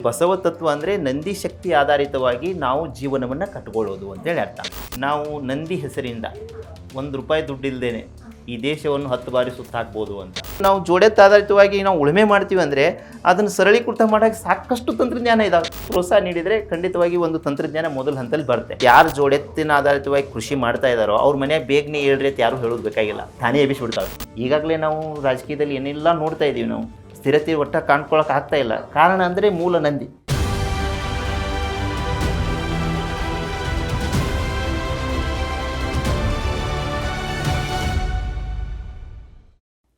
ಬಸವ ತತ್ವ ಅಂದರೆ ನಂದಿ ಶಕ್ತಿ ಆಧಾರಿತವಾಗಿ ನಾವು ಜೀವನವನ್ನು ಕಟ್ಕೊಳ್ಳೋದು ಅಂತೇಳಿ ಅರ್ಥ. ನಾವು ನಂದಿ ಹೆಸರಿಂದ ₹1 ದುಡ್ಡಿಲ್ಲದೇನೆ ಈ ದೇಶವನ್ನು 10 ಬಾರಿ ಸುತ್ತ ಹಾಕ್ಬೋದು ಅಂತ. ನಾವು ಜೋಡೆತ್ ಆಧಾರಿತವಾಗಿ ನಾವು ಉಳುಮೆ ಮಾಡ್ತೀವಿ ಅಂದರೆ ಅದನ್ನು ಸರಳೀಕೃತ ಮಾಡೋಕ್ಕೆ ಸಾಕಷ್ಟು ತಂತ್ರಜ್ಞಾನ ಇದಾವೆ. ಪ್ರೋತ್ಸಾಹ ನೀಡಿದರೆ ಖಂಡಿತವಾಗಿ ಒಂದು ತಂತ್ರಜ್ಞಾನ ಮೊದಲ ಹಂತದಲ್ಲಿ ಬರುತ್ತೆ. ಯಾರು ಜೋಡೆತ್ತಿನ ಆಧಾರಿತವಾಗಿ ಕೃಷಿ ಮಾಡ್ತಾ ಇದ್ದಾರೋ ಅವ್ರ ಮನೆ ಬೇಗನೆ ಹೇಳ್ರಿ ಅಂತ ಯಾರು ಹೇಳೋದು ಬೇಕಾಗಿಲ್ಲ, ತಾನೇ ಎಬ್ಬಿಸ್ಬಿಡ್ತಾವೆ. ಈಗಾಗಲೇ ನಾವು ರಾಜಕೀಯದಲ್ಲಿ ಏನೆಲ್ಲ ನೋಡ್ತಾ ಇದ್ದೀವಿ, ನಾವು ಸ್ಥಿರತೆ ಒಟ್ಟ ಕಾಣ್ಕೊಳಕ್ಕೆ ಆಗ್ತಾ ಇಲ್ಲ. ಕಾರಣ ಅಂದರೆ ಮೂಲ ನಂದಿ.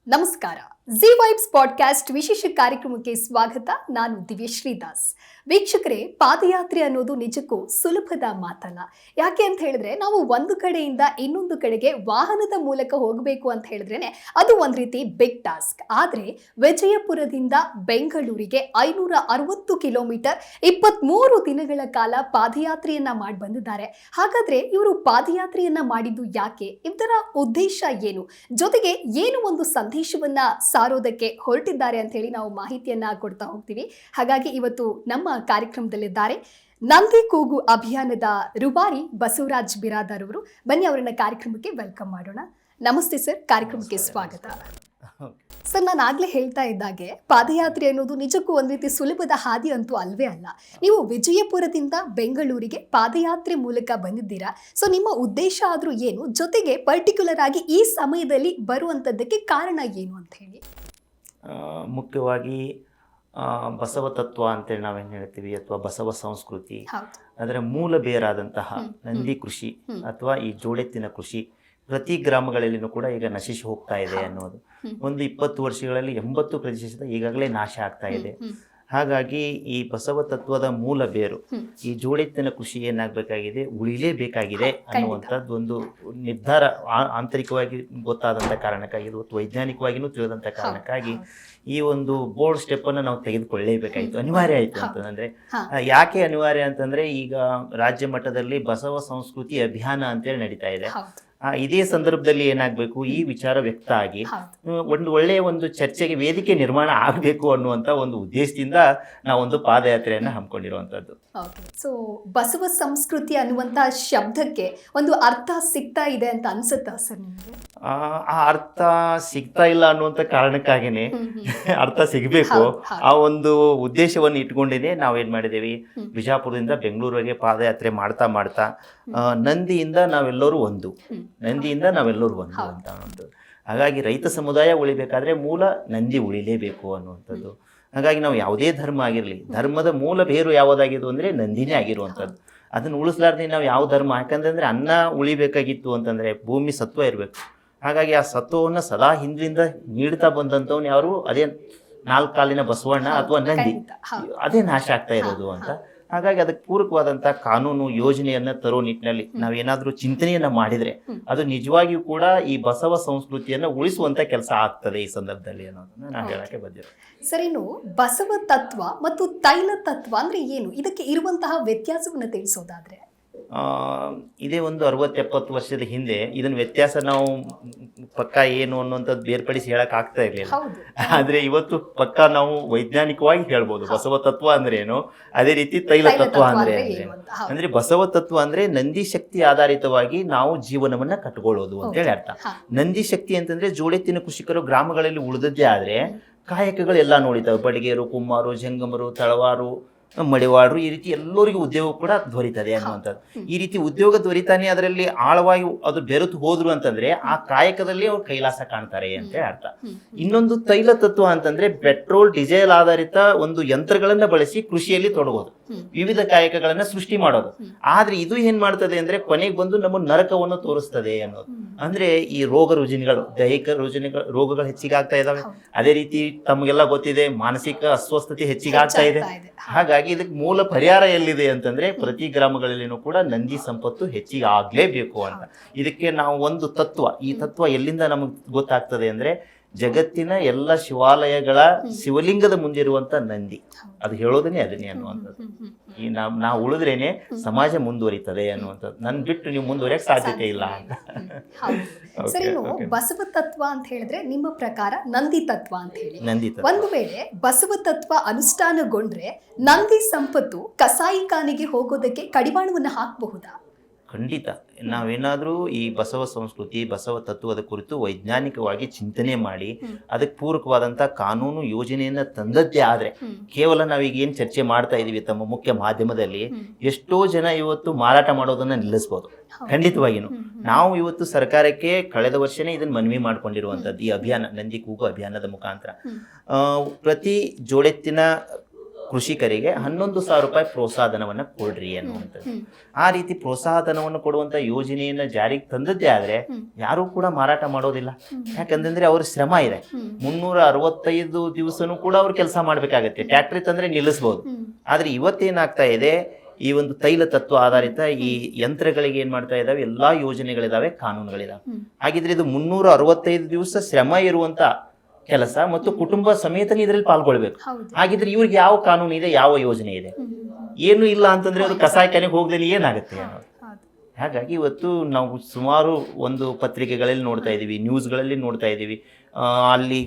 ನಮಸ್ಕಾರ. ಜಿ ವೈಬ್ಸ್ ಪಾಡ್ಕಾಸ್ಟ್ ವಿಶೇಷ ಕಾರ್ಯಕ್ರಮಕ್ಕೆ ಸ್ವಾಗತ. ನಾನು ದಿವ್ಯಶ್ರೀ ದಾಸ್. ವೀಕ್ಷಕರೇ, ಪಾದಯಾತ್ರೆ ಅನ್ನೋದು ನಿಜಕ್ಕೂ ಸುಲಭದ ಮಾತಲ್ಲ. ಯಾಕೆ ಅಂತ ಹೇಳಿದ್ರೆ, ನಾವು ಒಂದು ಕಡೆಯಿಂದ ಇನ್ನೊಂದು ಕಡೆಗೆ ವಾಹನದ ಮೂಲಕ ಹೋಗಬೇಕು ಅಂತ ಹೇಳಿದ್ರೇನೆ ಅದು ಒಂದು ರೀತಿ ಬಿಗ್ ಟಾಸ್ಕ್. ಆದರೆ ವಿಜಯಪುರದಿಂದ ಬೆಂಗಳೂರಿಗೆ 560 ಕಿಲೋಮೀಟರ್ 23 ದಿನಗಳ ಕಾಲ ಪಾದಯಾತ್ರೆಯನ್ನ ಮಾಡಿ ಬಂದಿದ್ದಾರೆ. ಹಾಗಾದ್ರೆ ಇವರು ಪಾದಯಾತ್ರೆಯನ್ನ ಮಾಡಿದ್ದು ಯಾಕೆ? ಇದರ ಉದ್ದೇಶ ಏನು? ಜೊತೆಗೆ ಏನು ಒಂದು ಸಂದೇಶವನ್ನ ಸಾರೋದಕ್ಕೆ ಹೊರಟಿದ್ದಾರೆ ಅಂತ ಹೇಳಿ ನಾವು ಮಾಹಿತಿಯನ್ನ ಕೊಡ್ತಾ ಹೋಗ್ತೀವಿ. ಹಾಗಾಗಿ ಇವತ್ತು ನಮ್ಮ ಕಾರ್ಯಕ್ರಮದಲ್ಲಿದ್ದಾರೆ ನಂದಿ ಕೂಗು ಅಭಿಯಾನದ ರೂವಾರಿ ಬಸವರಾಜ್ ಬಿರಾದಾರ್ ಅವರು. ಬನ್ನಿ ಅವರನ್ನ ಕಾರ್ಯಕ್ರಮಕ್ಕೆ ವೆಲ್ಕಮ್ ಮಾಡೋಣ. ನಮಸ್ತೆ ಸರ್, ಕಾರ್ಯಕ್ರಮಕ್ಕೆ ಸ್ವಾಗತ. ಸರ್, ನಾನು ಆಗ್ಲೇ ಹೇಳ್ತಾ ಇದ್ದಾಗೆ ಪಾದಯಾತ್ರೆ ಅನ್ನೋದು ನಿಜಕ್ಕೂ ಒಂದು ರೀತಿ ಸುಲಭದ ಹಾದಿ ಅಂತೂ ಅಲ್ವೇ ಅಲ್ಲ. ನೀವು ವಿಜಯಪುರದಿಂದ ಬೆಂಗಳೂರಿಗೆ ಪಾದಯಾತ್ರೆ ಮೂಲಕ ಬಂದಿದ್ದೀರಾ. ಸೊ ನಿಮ್ಮ ಉದ್ದೇಶ ಆದ್ರೂ ಏನು? ಜೊತೆಗೆ ಪರ್ಟಿಕ್ಯುಲರ್ ಆಗಿ ಈ ಸಮಯದಲ್ಲಿ ಬರುವಂತದ್ದಕ್ಕೆ ಕಾರಣ ಏನು ಅಂತ ಹೇಳಿ. ಮುಖ್ಯವಾಗಿ ಬಸವ ತತ್ವ ಅಂತೇಳಿ ನಾವೇನು ಹೇಳ್ತೀವಿ, ಅಥವಾ ಬಸವ ಸಂಸ್ಕೃತಿ, ಅದರ ಮೂಲ ಬೇರಾದಂತಹ ನಂದಿ ಕೃಷಿ ಅಥವಾ ಈ ಜೋಡೆತ್ತಿನ ಕೃಷಿ ಪ್ರತಿ ಗ್ರಾಮಗಳಲ್ಲಿನೂ ಕೂಡ ಈಗ ನಶಿಸಿ ಹೋಗ್ತಾ ಇದೆ ಅನ್ನೋದು. ಒಂದು 20 ವರ್ಷಗಳಲ್ಲಿ 80% ಈಗಾಗಲೇ ನಾಶ ಆಗ್ತಾ ಇದೆ. ಹಾಗಾಗಿ ಈ ಬಸವ ತತ್ವದ ಮೂಲ ಬೇರು ಈ ಜೋಡೆತ್ತಿನ ಕೃಷಿ ಏನಾಗಬೇಕಾಗಿದೆ, ಉಳಿಲೇಬೇಕಾಗಿದೆ ಅನ್ನುವಂಥದ್ದು ಒಂದು ನಿರ್ಧಾರ ಆಂತರಿಕವಾಗಿ ಗೊತ್ತಾದಂಥ ಕಾರಣಕ್ಕಾಗಿ, ಇವತ್ತು ವೈಜ್ಞಾನಿಕವಾಗಿಯೂ ತಿಳಿದಂಥ ಕಾರಣಕ್ಕಾಗಿ ಈ ಒಂದು ಬೋಲ್ಡ್ ಸ್ಟೆಪ್ಪನ್ನು ನಾವು ತೆಗೆದುಕೊಳ್ಳಲೇಬೇಕಾಯಿತು, ಅನಿವಾರ್ಯ ಆಯಿತು ಅಂತಂದರೆ. ಯಾಕೆ ಅನಿವಾರ್ಯ ಅಂತಂದರೆ, ಈಗ ರಾಜ್ಯ ಮಟ್ಟದಲ್ಲಿ ಬಸವ ಸಂಸ್ಕೃತಿ ಅಭಿಯಾನ ಅಂತೇಳಿ ನಡೀತಾ ಇದೆ. ಇದೇ ಸಂದರ್ಭದಲ್ಲಿ ಏನಾಗಬೇಕು, ಈ ವಿಚಾರ ವ್ಯಕ್ತ ಆಗಿ ಒಂದು ಒಳ್ಳೆಯ ಒಂದು ಚರ್ಚೆಗೆ ವೇದಿಕೆ ನಿರ್ಮಾಣ ಆಗಬೇಕು ಅನ್ನುವಂಥ ಒಂದು ಉದ್ದೇಶದಿಂದ ನಾವೊಂದು ಪಾದಯಾತ್ರೆಯನ್ನು ಹಮ್ಮಿಕೊಂಡಿರುವಂಥದ್ದು. ಸೊ ಬಸವ ಸಂಸ್ಕೃತಿ ಅನ್ನುವಂಥ ಶಬ್ದಕ್ಕೆ ಒಂದು ಅರ್ಥ ಸಿಗ್ತಾ ಇದೆ ಅಂತ ಅನ್ಸುತ್ತಾ ಸರ್ ನಿಮಗೆ? ಆ ಅರ್ಥ ಸಿಗ್ತಾ ಇಲ್ಲ ಅನ್ನುವಂಥ ಕಾರಣಕ್ಕಾಗಿನೇ ಅರ್ಥ ಸಿಗಬೇಕು, ಆ ಒಂದು ಉದ್ದೇಶವನ್ನು ಇಟ್ಕೊಂಡಿನೇ ನಾವೇನು ಮಾಡಿದ್ದೇವೆ, ಬಿಜಾಪುರದಿಂದ ಬೆಂಗಳೂರಿಗೆ ಪಾದಯಾತ್ರೆ ಮಾಡ್ತಾ ಮಾಡ್ತಾ ನಂದಿಯಿಂದ ನಾವೆಲ್ಲರೂ ಒಂದು ಅಂತ ಅನ್ನೋದು. ಹಾಗಾಗಿ ರೈತ ಸಮುದಾಯ ಉಳಿಬೇಕಾದ್ರೆ ಮೂಲ ನಂದಿ ಉಳಿಲೇಬೇಕು ಅನ್ನುವಂಥದ್ದು. ಹಾಗಾಗಿ ನಾವು ಯಾವುದೇ ಧರ್ಮ ಆಗಿರಲಿ, ಧರ್ಮದ ಮೂಲ ಬೇರು ಯಾವುದಾಗಿದ್ದು ಅಂದರೆ ನಂದಿನೇ ಆಗಿರುವಂಥದ್ದು. ಅದನ್ನು ಉಳಿಸ್ಲಾರ್ದೆ ನಾವು ಯಾವ ಧರ್ಮ, ಯಾಕಂತಂದರೆ ಅನ್ನ ಉಳಿಬೇಕಾಗಿತ್ತು ಅಂತಂದರೆ ಭೂಮಿ ಸತ್ವ ಇರಬೇಕು. ಹಾಗಾಗಿ ಆ ಸತ್ವವನ್ನು ಸದಾ ಹಿಂದಿನಿಂದ ನೀಡ್ತಾ ಬಂದಂಥವ್ನು ಯಾರು, ಅದೇ 4 ಕಾಲಿನ ಬಸವಣ್ಣ ಅಥವಾ ನಂದಿ, ಅದೇ ನಾಶ ಆಗ್ತಾ ಇರೋದು ಅಂತ. ಹಾಗಾಗಿ ಅದಕ್ಕೆ ಪೂರಕವಾದಂಥ ಕಾನೂನು ಯೋಜನೆಯನ್ನು ತರೋ ನಿಟ್ಟಿನಲ್ಲಿ ನಾವೇನಾದರೂ ಚಿಂತನೆಯನ್ನು ಮಾಡಿದರೆ ಅದು ನಿಜವಾಗಿಯೂ ಕೂಡ ಈ ಬಸವ ಸಂಸ್ಕೃತಿಯನ್ನು ಉಳಿಸುವಂಥ ಕೆಲಸ ಆಗ್ತದೆ ಈ ಸಂದರ್ಭದಲ್ಲಿ ಅನ್ನೋದನ್ನು ನಾನು ಹೇಳಕ್ಕೆ ಬಂದಿರೋದು. ಸರ್, ಇನ್ನು ಬಸವ ತತ್ವ ಮತ್ತು ತೈಲ ತತ್ವ ಅಂದರೆ ಏನು? ಇದಕ್ಕೆ ಇರುವಂತಹ ವ್ಯತ್ಯಾಸವನ್ನು ತಿಳಿಸೋದಾದ್ರೆ? ಇದೇ ಒಂದು 60-70 ವರ್ಷದ ಹಿಂದೆ ಇದನ್ನ ವ್ಯತ್ಯಾಸ ನಾವು ಪಕ್ಕ ಏನು ಅನ್ನುವಂಥದ್ದು ಬೇರ್ಪಡಿಸಿ ಹೇಳಕ್ ಆಗ್ತಾ ಇರಲಿಲ್ಲ. ಆದ್ರೆ ಇವತ್ತು ಪಕ್ಕ ನಾವು ವೈಜ್ಞಾನಿಕವಾಗಿ ಹೇಳ್ಬೋದು ಬಸವ ತತ್ವ ಅಂದ್ರೆ ಏನು, ಅದೇ ರೀತಿ ತೈಲ ತತ್ವ ಅಂದ್ರೆ ಅಂದ್ರೆ ಬಸವ ತತ್ವ ಅಂದ್ರೆ ನಂದಿ ಶಕ್ತಿ ಆಧಾರಿತವಾಗಿ ನಾವು ಜೀವನವನ್ನ ಕಟ್ಕೊಳ್ಳೋದು ಅಂತೇಳಿ ಅರ್ಥ. ನಂದಿ ಶಕ್ತಿ ಅಂತಂದ್ರೆ ಜೋಡೆತ್ತಿನ ಕೃಷಿಕರು ಗ್ರಾಮಗಳಲ್ಲಿ ಉಳಿದದ್ದೇ ಆದ್ರೆ ಕಾಯಕಗಳೆಲ್ಲ ನೋಡಿತಾವೆ. ಬಡಿಗೇರು, ಕುಮ್ಮಾರು, ಜಂಗಮರು, ತಳವಾರು, ಮಡಿವಾಳರು, ಈ ರೀತಿ ಎಲ್ಲರಿಗೂ ಉದ್ಯೋಗ ಕೂಡ ದೊರೀತದೆ ಅನ್ನುವಂಥದ್ದು. ಈ ರೀತಿ ಉದ್ಯೋಗ ದೊರೀತಾನೆ ಅದರಲ್ಲಿ ಆಳವಾಗಿ ಅದು ಬೆರೆತು ಹೋದ್ರು ಅಂತಂದ್ರೆ ಆ ಕಾಯಕದಲ್ಲಿ ಅವ್ರು ಕೈಲಾಸ ಕಾಣ್ತಾರೆ ಅಂತ ಅರ್ಥ. ಇನ್ನೊಂದು ತೈಲ ತತ್ವ ಅಂತಂದ್ರೆ ಪೆಟ್ರೋಲ್ ಡೀಸೆಲ್ ಆಧಾರಿತ ಒಂದು ಯಂತ್ರಗಳನ್ನ ಬಳಸಿ ಕೃಷಿಯಲ್ಲಿ ತೊಡಗೋದು, ವಿವಿಧ ಕಾಯಕಗಳನ್ನ ಸೃಷ್ಟಿ ಮಾಡೋದು. ಆದ್ರೆ ಇದು ಏನ್ ಮಾಡ್ತದೆ ಅಂದ್ರೆ ಕೊನೆಗೆ ಬಂದು ನಮ್ಮ ನರಕವನ್ನು ತೋರಿಸ್ತದೆ ಅನ್ನೋದು. ಅಂದ್ರೆ ಈ ರೋಗ ರುಜಿನಗಳು, ದೈಹಿಕ ರೋಗಗಳು ಹೆಚ್ಚಿಗೆ ಆಗ್ತಾ ಇದಾವೆ. ಅದೇ ರೀತಿ ತಮಗೆಲ್ಲ ಗೊತ್ತಿದೆ, ಮಾನಸಿಕ ಅಸ್ವಸ್ಥತೆ ಹೆಚ್ಚಿಗೆ ಆಗ್ತಾ ಇದೆ. ಹಾಗಾಗಿ ಇದಕ್ಕೆ ಮೂಲ ಪರಿಹಾರ ಎಲ್ಲಿದೆ ಅಂತಂದ್ರೆ ಪ್ರತಿ ಗ್ರಾಮಗಳಲ್ಲಿನೂ ಕೂಡ ನಂದಿ ಸಂಪತ್ತು ಹೆಚ್ಚಿಗೆ ಆಗ್ಲೇಬೇಕು ಅಂತ. ಇದಕ್ಕೆ ನಾವು ಒಂದು ತತ್ವ, ಈ ತತ್ವ ಎಲ್ಲಿಂದ ನಮಗೆ ಗೊತ್ತಾಗ್ತದೆ ಅಂದ್ರೆ ಜಗತ್ತಿನ ಎಲ್ಲ ಶಿವಾಲಯಗಳ ಶಿವಲಿಂಗದ ಮುಂದಿರುವಂತ ನಂದಿ, ಅದು ಹೇಳೋದನ್ನೇ ಅದನ್ನೇ ಅನ್ನುವಂಥದ್ದು. ಈ ನಾವು ಉಳಿದ್ರೇನೆ ಸಮಾಜ ಮುಂದುವರಿತದೆ ಅನ್ನುವಂಥದ್ದು. ನನ್ ಬಿಟ್ಟು ನೀವು ಮುಂದುವರಿಯಕ್ಕೆ ಸಾಧ್ಯತೆ ಇಲ್ಲ ಅಂತ. ಸರಿ, ಬಸವ ತತ್ವ ಅಂತ ಹೇಳಿದ್ರೆ ನಿಮ್ಮ ಪ್ರಕಾರ ನಂದಿ ತತ್ವ ಅಂತ ಹೇಳಿ, ನಂದಿ ತತ್ವ. ಒಂದು ವೇಳೆ ಬಸವ ತತ್ವ ಅನುಷ್ಠಾನಗೊಂಡ್ರೆ ನಂದಿ ಸಂಪತ್ತು ಕಸಾಯಿಖಾನೆಗೆ ಹೋಗೋದಕ್ಕೆ ಕಡಿವಾಣವನ್ನ ಹಾಕಬಹುದಾ? ಖಂಡಿತ. ನಾವೇನಾದ್ರೂ ಈ ಬಸವ ಸಂಸ್ಕೃತಿ, ಬಸವ ತತ್ವದ ಕುರಿತು ವೈಜ್ಞಾನಿಕವಾಗಿ ಚಿಂತನೆ ಮಾಡಿ ಅದಕ್ಕೆ ಪೂರಕವಾದಂತಹ ಕಾನೂನು ಯೋಜನೆಯನ್ನ ತಂದದ್ದೇ ಆದ್ರೆ, ಕೇವಲ ನಾವೀಗ ಏನ್ ಚರ್ಚೆ ಮಾಡ್ತಾ ಇದೀವಿ ತಮ್ಮ ಮುಖ್ಯ ಮಾಧ್ಯಮದಲ್ಲಿ, ಎಷ್ಟೋ ಜನ ಇವತ್ತು ಮಾರಾಟ ಮಾಡೋದನ್ನ ನಿಲ್ಲಿಸಬಹುದು. ಖಂಡಿತವಾಗಿನು ನಾವು ಇವತ್ತು ಸರ್ಕಾರಕ್ಕೆ ಕಳೆದ ವರ್ಷನೇ ಇದನ್ನ ಮನವಿ ಮಾಡ್ಕೊಂಡಿರುವಂತದ್ದು, ಈ ಅಭಿಯಾನ ನಂದಿ ಕೂಗು ಅಭಿಯಾನದ ಮುಖಾಂತರ ಪ್ರತಿ ಜೋಡೆತ್ತಿನ ಕೃಷಿಕರಿಗೆ 11,000 ರೂಪಾಯಿ ಪ್ರೋತ್ಸಾಹಧನವನ್ನು ಕೊಡ್ರಿ ಅನ್ನುವಂಥದ್ದು. ಆ ರೀತಿ ಪ್ರೋತ್ಸಾಹಧನವನ್ನು ಕೊಡುವಂತ ಯೋಜನೆಯನ್ನ ಜಾರಿಗೆ ತಂದದ್ದೇ ಆದ್ರೆ ಯಾರು ಕೂಡ ಮಾರಾಟ ಮಾಡೋದಿಲ್ಲ. ಯಾಕಂತಂದ್ರೆ ಅವ್ರ ಶ್ರಮ ಇದೆ. 365 ದಿವಸನೂ ಕೂಡ ಅವ್ರು ಕೆಲಸ ಮಾಡ್ಬೇಕಾಗತ್ತೆ. ಟ್ಯಾಕ್ಟ್ರಿ ತಂದ್ರೆ ನಿಲ್ಲಿಸಬಹುದು. ಆದ್ರೆ ಇವತ್ತೇನಾಗ್ತಾ ಇದೆ, ಈ ಒಂದು ತೈಲ ತತ್ವ ಆಧಾರಿತ ಈ ಯಂತ್ರಗಳಿಗೆ ಏನ್ ಮಾಡ್ತಾ ಇದಾವೆ, ಎಲ್ಲಾ ಯೋಜನೆಗಳಿದಾವೆ, ಕಾನೂನುಗಳಿದಾವೆ. ಹಾಗಿದ್ರೆ ಇದು 365 ದಿವಸ ಶ್ರಮ ಇರುವಂತ ಕೆಲಸ ಮತ್ತು ಕುಟುಂಬ ಸಮೇತನೇ ಇದರಲ್ಲಿ ಪಾಲ್ಗೊಳ್ಬೇಕು. ಹಾಗಿದ್ರೆ ಇವ್ರಿಗೆ ಯಾವ ಕಾನೂನು ಇದೆ, ಯಾವ ಯೋಜನೆ ಇದೆ? ಏನು ಇಲ್ಲ ಅಂತಂದ್ರೆ ಅವ್ರು ಕಸಾಯಿಖಾನೆಗೆ ಹೋಗದಲ್ಲಿ ಏನಾಗುತ್ತೆ ಅನ್ನೋದು. ಹಾಗಾಗಿ ಇವತ್ತು ನಾವು ಸುಮಾರು ಒಂದು ಪತ್ರಿಕೆಗಳಲ್ಲಿ ನೋಡ್ತಾ ಇದೀವಿ, ನ್ಯೂಸ್ಗಳಲ್ಲಿ ನೋಡ್ತಾ ಇದೀವಿ, ಅಲ್ಲಿ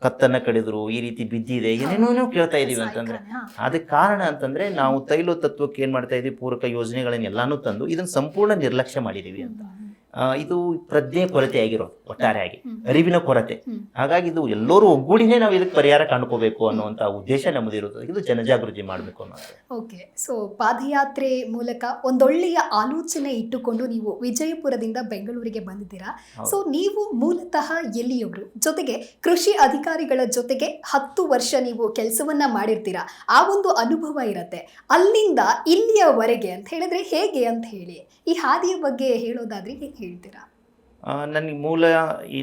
ಕತ್ತನ್ನ ಕಡಿದ್ರು, ಈ ರೀತಿ ಬಿದ್ದಿದೆ, ಏನೇನೋ ಕೇಳ್ತಾ ಇದೀವಿ. ಅಂತಂದ್ರೆ ಅದಕ್ಕೆ ಕಾರಣ ಅಂತಂದ್ರೆ ನಾವು ತೈಲ ತತ್ವಕ್ಕೆ ಏನ್ ಮಾಡ್ತಾ ಇದೀವಿ, ಪೂರಕ ಯೋಜನೆಗಳನ್ನೆಲ್ಲಾನು ತಂದು ಇದನ್ನ ಸಂಪೂರ್ಣ ನಿರ್ಲಕ್ಷ್ಯ ಮಾಡಿದೀವಿ ಅಂತ. ಇದು ಪ್ರಜ್ಞೆ ಕೊರತೆ ಆಗಿರೋದು, ಒಟ್ಟಾರೆಯಾಗಿ ಅರಿವಿನ ಕೊರತೆ. ಹಾಗಾಗಿ ಇದು ಎಲ್ಲರೂ ಒಗ್ಗೂಡಿನೇ ನಾವು ಇದಕ್ಕೆ ಪರಿಹಾರ ಕಂಡುಕೋಬೇಕು ಅನ್ನುವಂತ ಉದ್ದೇಶ ನಮ್ಮದಿರುತ್ತದೆ. ಇದು ಜನಜಾಗೃತಿ ಮಾಡಬೇಕು ಅನ್ನೋದು. ಓಕೆ, ಸೊ ಪಾದಯಾತ್ರೆ ಮೂಲಕ ಒಂದೊಳ್ಳೆಯ ಆಲೋಚನೆ ಇಟ್ಟುಕೊಂಡು ನೀವು ವಿಜಯಪುರದಿಂದ ಬೆಂಗಳೂರಿಗೆ ಬಂದಿದ್ದೀರಾ. ಸೊ ನೀವು ಮೂಲತಃ ಎಲ್ಲಿಯವರು, ಜೊತೆಗೆ ಕೃಷಿ ಅಧಿಕಾರಿಗಳ ಜೊತೆಗೆ 10 ವರ್ಷ ನೀವು ಕೆಲಸವನ್ನ ಮಾಡಿರ್ತೀರಾ, ಆ ಒಂದು ಅನುಭವ ಇರತ್ತೆ. ಅಲ್ಲಿಂದ ಇಲ್ಲಿಯವರೆಗೆ ಅಂತ ಹೇಳಿದ್ರೆ ಹೇಗೆ ಅಂತ ಹೇಳಿ, ಈ ಹಾದಿಯ ಬಗ್ಗೆ ಹೇಳೋದಾದ್ರೆ ಹೇಗೆ ಹೇಳ್ತೀರಾ? ನನಗೆ ಮೂಲ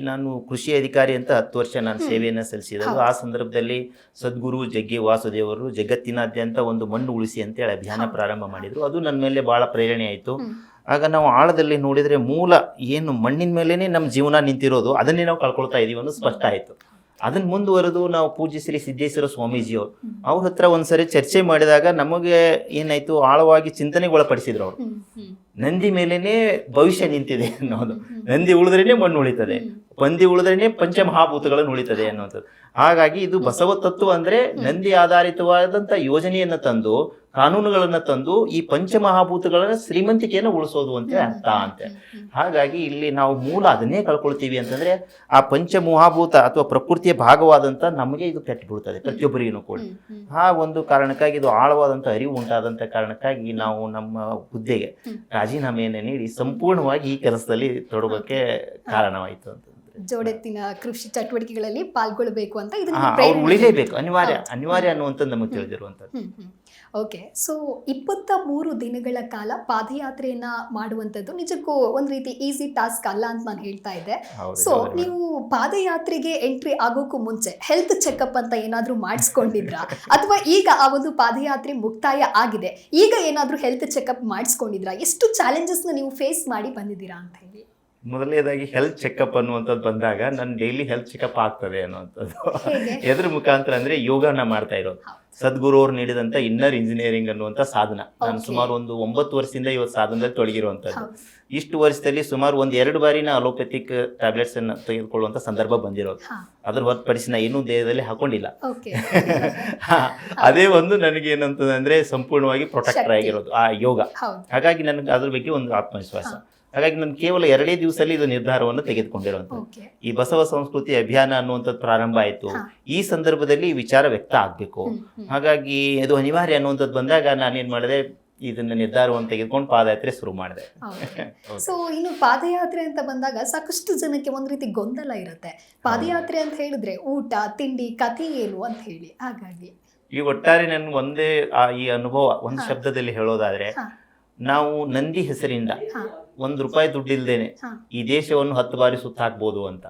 ನಾನು ಕೃಷಿ ಅಧಿಕಾರಿ ಅಂತ 10 ವರ್ಷ ನಾನು ಸೇವೆಯನ್ನು ಸಲ್ಲಿಸಿದ್ರು. ಆ ಸಂದರ್ಭದಲ್ಲಿ ಸದ್ಗುರು ಜಗ್ಗಿ ವಾಸುದೇವರು ಜಗತ್ತಿನಾದ್ಯಂತ ಒಂದು ಮಣ್ಣು ಉಳಿಸಿ ಅಂತೇಳಿ ಅಭಿಯಾನ ಪ್ರಾರಂಭ ಮಾಡಿದ್ರು. ಅದು ನನ್ನ ಮೇಲೆ ಬಹಳ ಪ್ರೇರಣೆ ಆಯಿತು. ಆಗ ನಾವು ಆಳದಲ್ಲಿ ನೋಡಿದ್ರೆ ಮೂಲ ಏನು ಮಣ್ಣಿನ ಮೇಲೇನೆ ನಮ್ಮ ಜೀವನ ನಿಂತಿರೋದು, ಅದನ್ನೇ ನಾವು ಕಳ್ಕೊಳ್ತಾ ಇದೀವಿ ಅನ್ನೋದು ಸ್ಪಷ್ಟ ಆಯಿತು. ಅದನ್ನ ಮುಂದುವರೆದು ನಾವು ಪೂಜ್ಯ ಶ್ರೀ ಸಿದ್ದೇಶ್ವರ ಸ್ವಾಮೀಜಿಯವರು ಅವ್ರ ಹತ್ರ ಒಂದ್ಸರಿ ಚರ್ಚೆ ಮಾಡಿದಾಗ ನಮಗೆ ಏನಾಯ್ತು, ಆಳವಾಗಿ ಚಿಂತನೆಗೆ ಒಳಪಡಿಸಿದ್ರು ಅವರು. ನಂದಿ ಮೇಲೇನೆ ಭವಿಷ್ಯ ನಿಂತಿದೆ ಅನ್ನೋದು. ನಂದಿ ಉಳಿದ್ರೇನೆ ಮಣ್ಣು ಉಳಿತದೆ, ಪಂದಿ ಉಳಿದ್ರೇನೆ ಪಂಚಮಹಾಭೂತಗಳನ್ನು ಉಳಿತದೆ ಅನ್ನೋದು. ಹಾಗಾಗಿ ಇದು ಬಸವ ತತ್ವ ಅಂದ್ರೆ ನಂದಿ ಆಧಾರಿತವಾದಂತ ಯೋಜನೆಯನ್ನ ತಂದು, ಕಾನೂನುಗಳನ್ನ ತಂದು ಈ ಪಂಚಮಹಾಭೂತಗಳ ಶ್ರೀಮಂತಿಕೆಯನ್ನು ಉಳಿಸೋದು ಅಂತ ಅರ್ಥ ಅಂತೆ. ಹಾಗಾಗಿ ಇಲ್ಲಿ ನಾವು ಮೂಲ ಅದನ್ನೇ ಕಳ್ಕೊಳ್ತೀವಿ ಅಂತಂದ್ರೆ ಆ ಪಂಚಮಹಾಭೂತ ಅಥವಾ ಪ್ರಕೃತಿಯ ಭಾಗವಾದಂತ ನಮಗೆ ಇದು ಕೆಟ್ಟಬಿಡ್ತದೆ ಪ್ರತಿಯೊಬ್ಬರಿಗೂ ಕೂಡ. ಆ ಒಂದು ಕಾರಣಕ್ಕಾಗಿ ಇದು ಆಳವಾದಂತ ಅರಿವು ಉಂಟಾದಂತ ಕಾರಣಕ್ಕಾಗಿ ನಾವು ನಮ್ಮ ಹುದ್ದೆಗೆ ರಾಜೀನಾಮೆಯನ್ನು ನೀಡಿ ಸಂಪೂರ್ಣವಾಗಿ ಈ ಕೆಲಸದಲ್ಲಿ ತೊಡಗೋಕೆ ಕಾರಣವಾಯಿತು ಅಂತ. ಜೋಡೆತ್ತಿನ ಕೃಷಿ ಚಟುವಟಿಕೆಗಳಲ್ಲಿ ಪಾಲ್ಗೊಳ್ಳಬೇಕು ಅಂತ ಅವ್ರು ಉಳಿಲೇಬೇಕು, ಅನಿವಾರ್ಯ ಅನ್ನುವಂಥದ್ದು ನಮಗೆ ತಿಳಿದಿರುವಂಥದ್ದು. ಓಕೆ, ಸೊ 23 ದಿನಗಳ ಕಾಲ ಪಾದಯಾತ್ರೆಯನ್ನ ಮಾಡುವಂಥದ್ದು ನಿಜಕ್ಕೂ ಒಂದು ರೀತಿ ಈಸಿ ಟಾಸ್ಕ್ ಅಲ್ಲ ಅಂತ ನಾನು ಹೇಳ್ತಾ ಇದ್ದೆ. ಸೊ ನೀವು ಪಾದಯಾತ್ರೆಗೆ ಎಂಟ್ರಿ ಆಗೋಕ್ಕೂ ಮುಂಚೆ ಹೆಲ್ತ್ ಚೆಕಪ್ ಅಂತ ಏನಾದರೂ ಮಾಡಿಸ್ಕೊಂಡಿದ್ರಾ, ಅಥವಾ ಈಗ ಆ ಒಂದು ಪಾದಯಾತ್ರೆ ಮುಕ್ತಾಯ ಆಗಿದೆ ಈಗ ಏನಾದರೂ ಹೆಲ್ತ್ ಚೆಕಪ್ ಮಾಡಿಸ್ಕೊಂಡಿದ್ರಾ? ಎಷ್ಟು ಚಾಲೆಂಜಸ್ನ ನೀವು ಫೇಸ್ ಮಾಡಿ ಬಂದಿದ್ದೀರಾ ಅಂತ ಹೇಳಿ? ಮೊದಲನೇದಾಗಿ ಹೆಲ್ತ್ ಚೆಕಪ್ ಅನ್ನುವಂಥದ್ದು ಬಂದಾಗ ನನ್ನ ಡೈಲಿ ಹೆಲ್ತ್ ಚೆಕಪ್ ಆಗ್ತದೆ ಅನ್ನುವಂಥದ್ದು ಎದ್ರ ಮುಖಾಂತರ ಅಂದ್ರೆ ಯೋಗನ ಮಾಡ್ತಾ ಇರೋದು. ಸದ್ಗುರು ಅವ್ರು ನೀಡಿದಂತ ಇನ್ನರ್ ಇಂಜಿನಿಯರಿಂಗ್ ಅನ್ನುವಂಥ ಸಾಧನ ನಾನು ಸುಮಾರು ಒಂದು 9 ವರ್ಷದಿಂದ ಇವತ್ತು ಸಾಧನದಲ್ಲಿ ತೊಡಗಿರುವಂಥದ್ದು. ಇಷ್ಟು ವರ್ಷದಲ್ಲಿ ಸುಮಾರು 1-2 ಬಾರಿ ನಾ ಅಲೋಪೆಥಿಕ್ ಟ್ಯಾಬ್ಲೆಟ್ಸ್ ಅನ್ನು ತೆಗೆದುಕೊಳ್ಳುವಂತ ಸಂದರ್ಭ ಬಂದಿರೋದು. ಅದ್ರ ಹೊರತುಪಡಿಸಿ ನಾ ಏನೂ ದೇಹದಲ್ಲಿ ಹಾಕೊಂಡಿಲ್ಲ. ಅದೇ ಒಂದು ನನಗೆ ಏನಂತಂದ್ರೆ ಸಂಪೂರ್ಣವಾಗಿ ಪ್ರೊಟೆಕ್ಟರ್ ಆಗಿರೋದು ಆ ಯೋಗ. ಹಾಗಾಗಿ ನನಗೆ ಅದ್ರ ಬಗ್ಗೆ ಒಂದು ಆತ್ಮವಿಶ್ವಾಸ. ಹಾಗಾಗಿ ನಾನು ಕೇವಲ 2 ದಿವಸದಲ್ಲಿ ಇದು ನಿರ್ಧಾರವನ್ನು ತೆಗೆದುಕೊಂಡಿರುವಂಥದ್ದು. ಈ ಬಸವ ಸಂಸ್ಕೃತಿ ಅಭಿಯಾನ ಅನ್ನುವಂಥದ್ದು ಪ್ರಾರಂಭ ಆಯಿತು. ಈ ಸಂದರ್ಭದಲ್ಲಿ ಈ ವಿಚಾರ ವ್ಯಕ್ತ ಆಗಬೇಕು, ಹಾಗಾಗಿ ಅದು ಅನಿವಾರ್ಯ ಅನ್ನುವಂಥದ್ದು ಬಂದಾಗ ನಾನೇನ್ ಮಾಡಿದೆ, ಇದನ್ನ ನಿರ್ಧಾರವನ್ನು ತೆಗೆದುಕೊಂಡು ಪಾದಯಾತ್ರೆ ಶುರು ಮಾಡಿದೆ. ಸೊ ಇನ್ನು ಪಾದಯಾತ್ರೆ ಅಂತ ಬಂದಾಗ ಸಾಕಷ್ಟು ಜನಕ್ಕೆ ಒಂದು ರೀತಿ ಗೊಂದಲ ಇರುತ್ತೆ. ಪಾದಯಾತ್ರೆ ಅಂತ ಹೇಳಿದ್ರೆ ಊಟ ತಿಂಡಿ ಕಥೆ ಏನು ಅಂತ ಹೇಳಿ. ಹಾಗಾಗಿ ಈ ಒಟ್ಟಾರೆ ನನ್ಗೆ ಒಂದೇ ಈ ಅನುಭವ ಒಂದು ಶಬ್ದದಲ್ಲಿ ಹೇಳೋದಾದ್ರೆ, ನಾವು ನಂದಿ ಹೆಸರಿಂದ ₹1 ದುಡ್ಡಿಲ್ದೇನೆ ಈ ದೇಶವನ್ನು 10 ಬಾರಿ ಸುತ್ತ ಹಾಕ್ಬೋದು ಅಂತ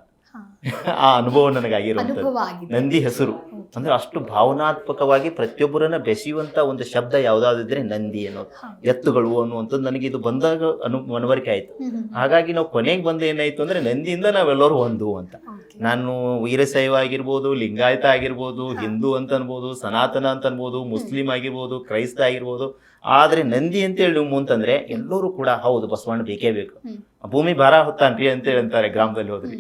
ಆ ಅನುಭವ ನನಗಾಗಿರುವಂಥದ್ದು. ನಂದಿ ಹೆಸರು ಅಂದ್ರೆ ಅಷ್ಟು ಭಾವನಾತ್ಮಕವಾಗಿ ಪ್ರತಿಯೊಬ್ಬರನ್ನ ಬೆಸೆಯುವಂತ ಒಂದು ಶಬ್ದ ಯಾವ್ದಾದಿದ್ರೆ ನಂದಿ ಅನ್ನೋದು, ಎತ್ತುಗಳು ಅನ್ನುವಂಥದ್ದು ನನಗೆ ಇದು ಬಂದಾಗ ಮನವರಿಕೆ ಆಯ್ತು. ಹಾಗಾಗಿ ನಾವು ಕೊನೆಗೆ ಬಂದ ಏನಾಯ್ತು ಅಂದ್ರೆ ನಂದಿಯಿಂದ ನಾವೆಲ್ಲರೂ ಒಂದು ಅಂತ. ನಾನು ವೀರಶೈವ ಆಗಿರ್ಬೋದು, ಲಿಂಗಾಯತ ಆಗಿರ್ಬೋದು, ಹಿಂದೂ ಅಂತ ಅನ್ಬೋದು, ಸನಾತನ ಅಂತ ಅನ್ಬೋದು, ಮುಸ್ಲಿಂ ಆಗಿರ್ಬೋದು, ಕ್ರೈಸ್ತ ಆಗಿರ್ಬೋದು, ಆದ್ರೆ ನಂದಿ ಅಂತೇಳಿ ನೀವು ಅಂತಂದ್ರೆ ಎಲ್ಲರೂ ಕೂಡ ಹೌದು ಬಸವಣ್ಣ ಬೇಕೇ ಬೇಕು, ಭೂಮಿ ಭಾರ ಹೊತ್ತಾನ್ರಿ ಅಂತೇಳಿ ಅಂತಾರೆ ಗ್ರಾಮದಲ್ಲಿ ಹೋದ್ರಿ.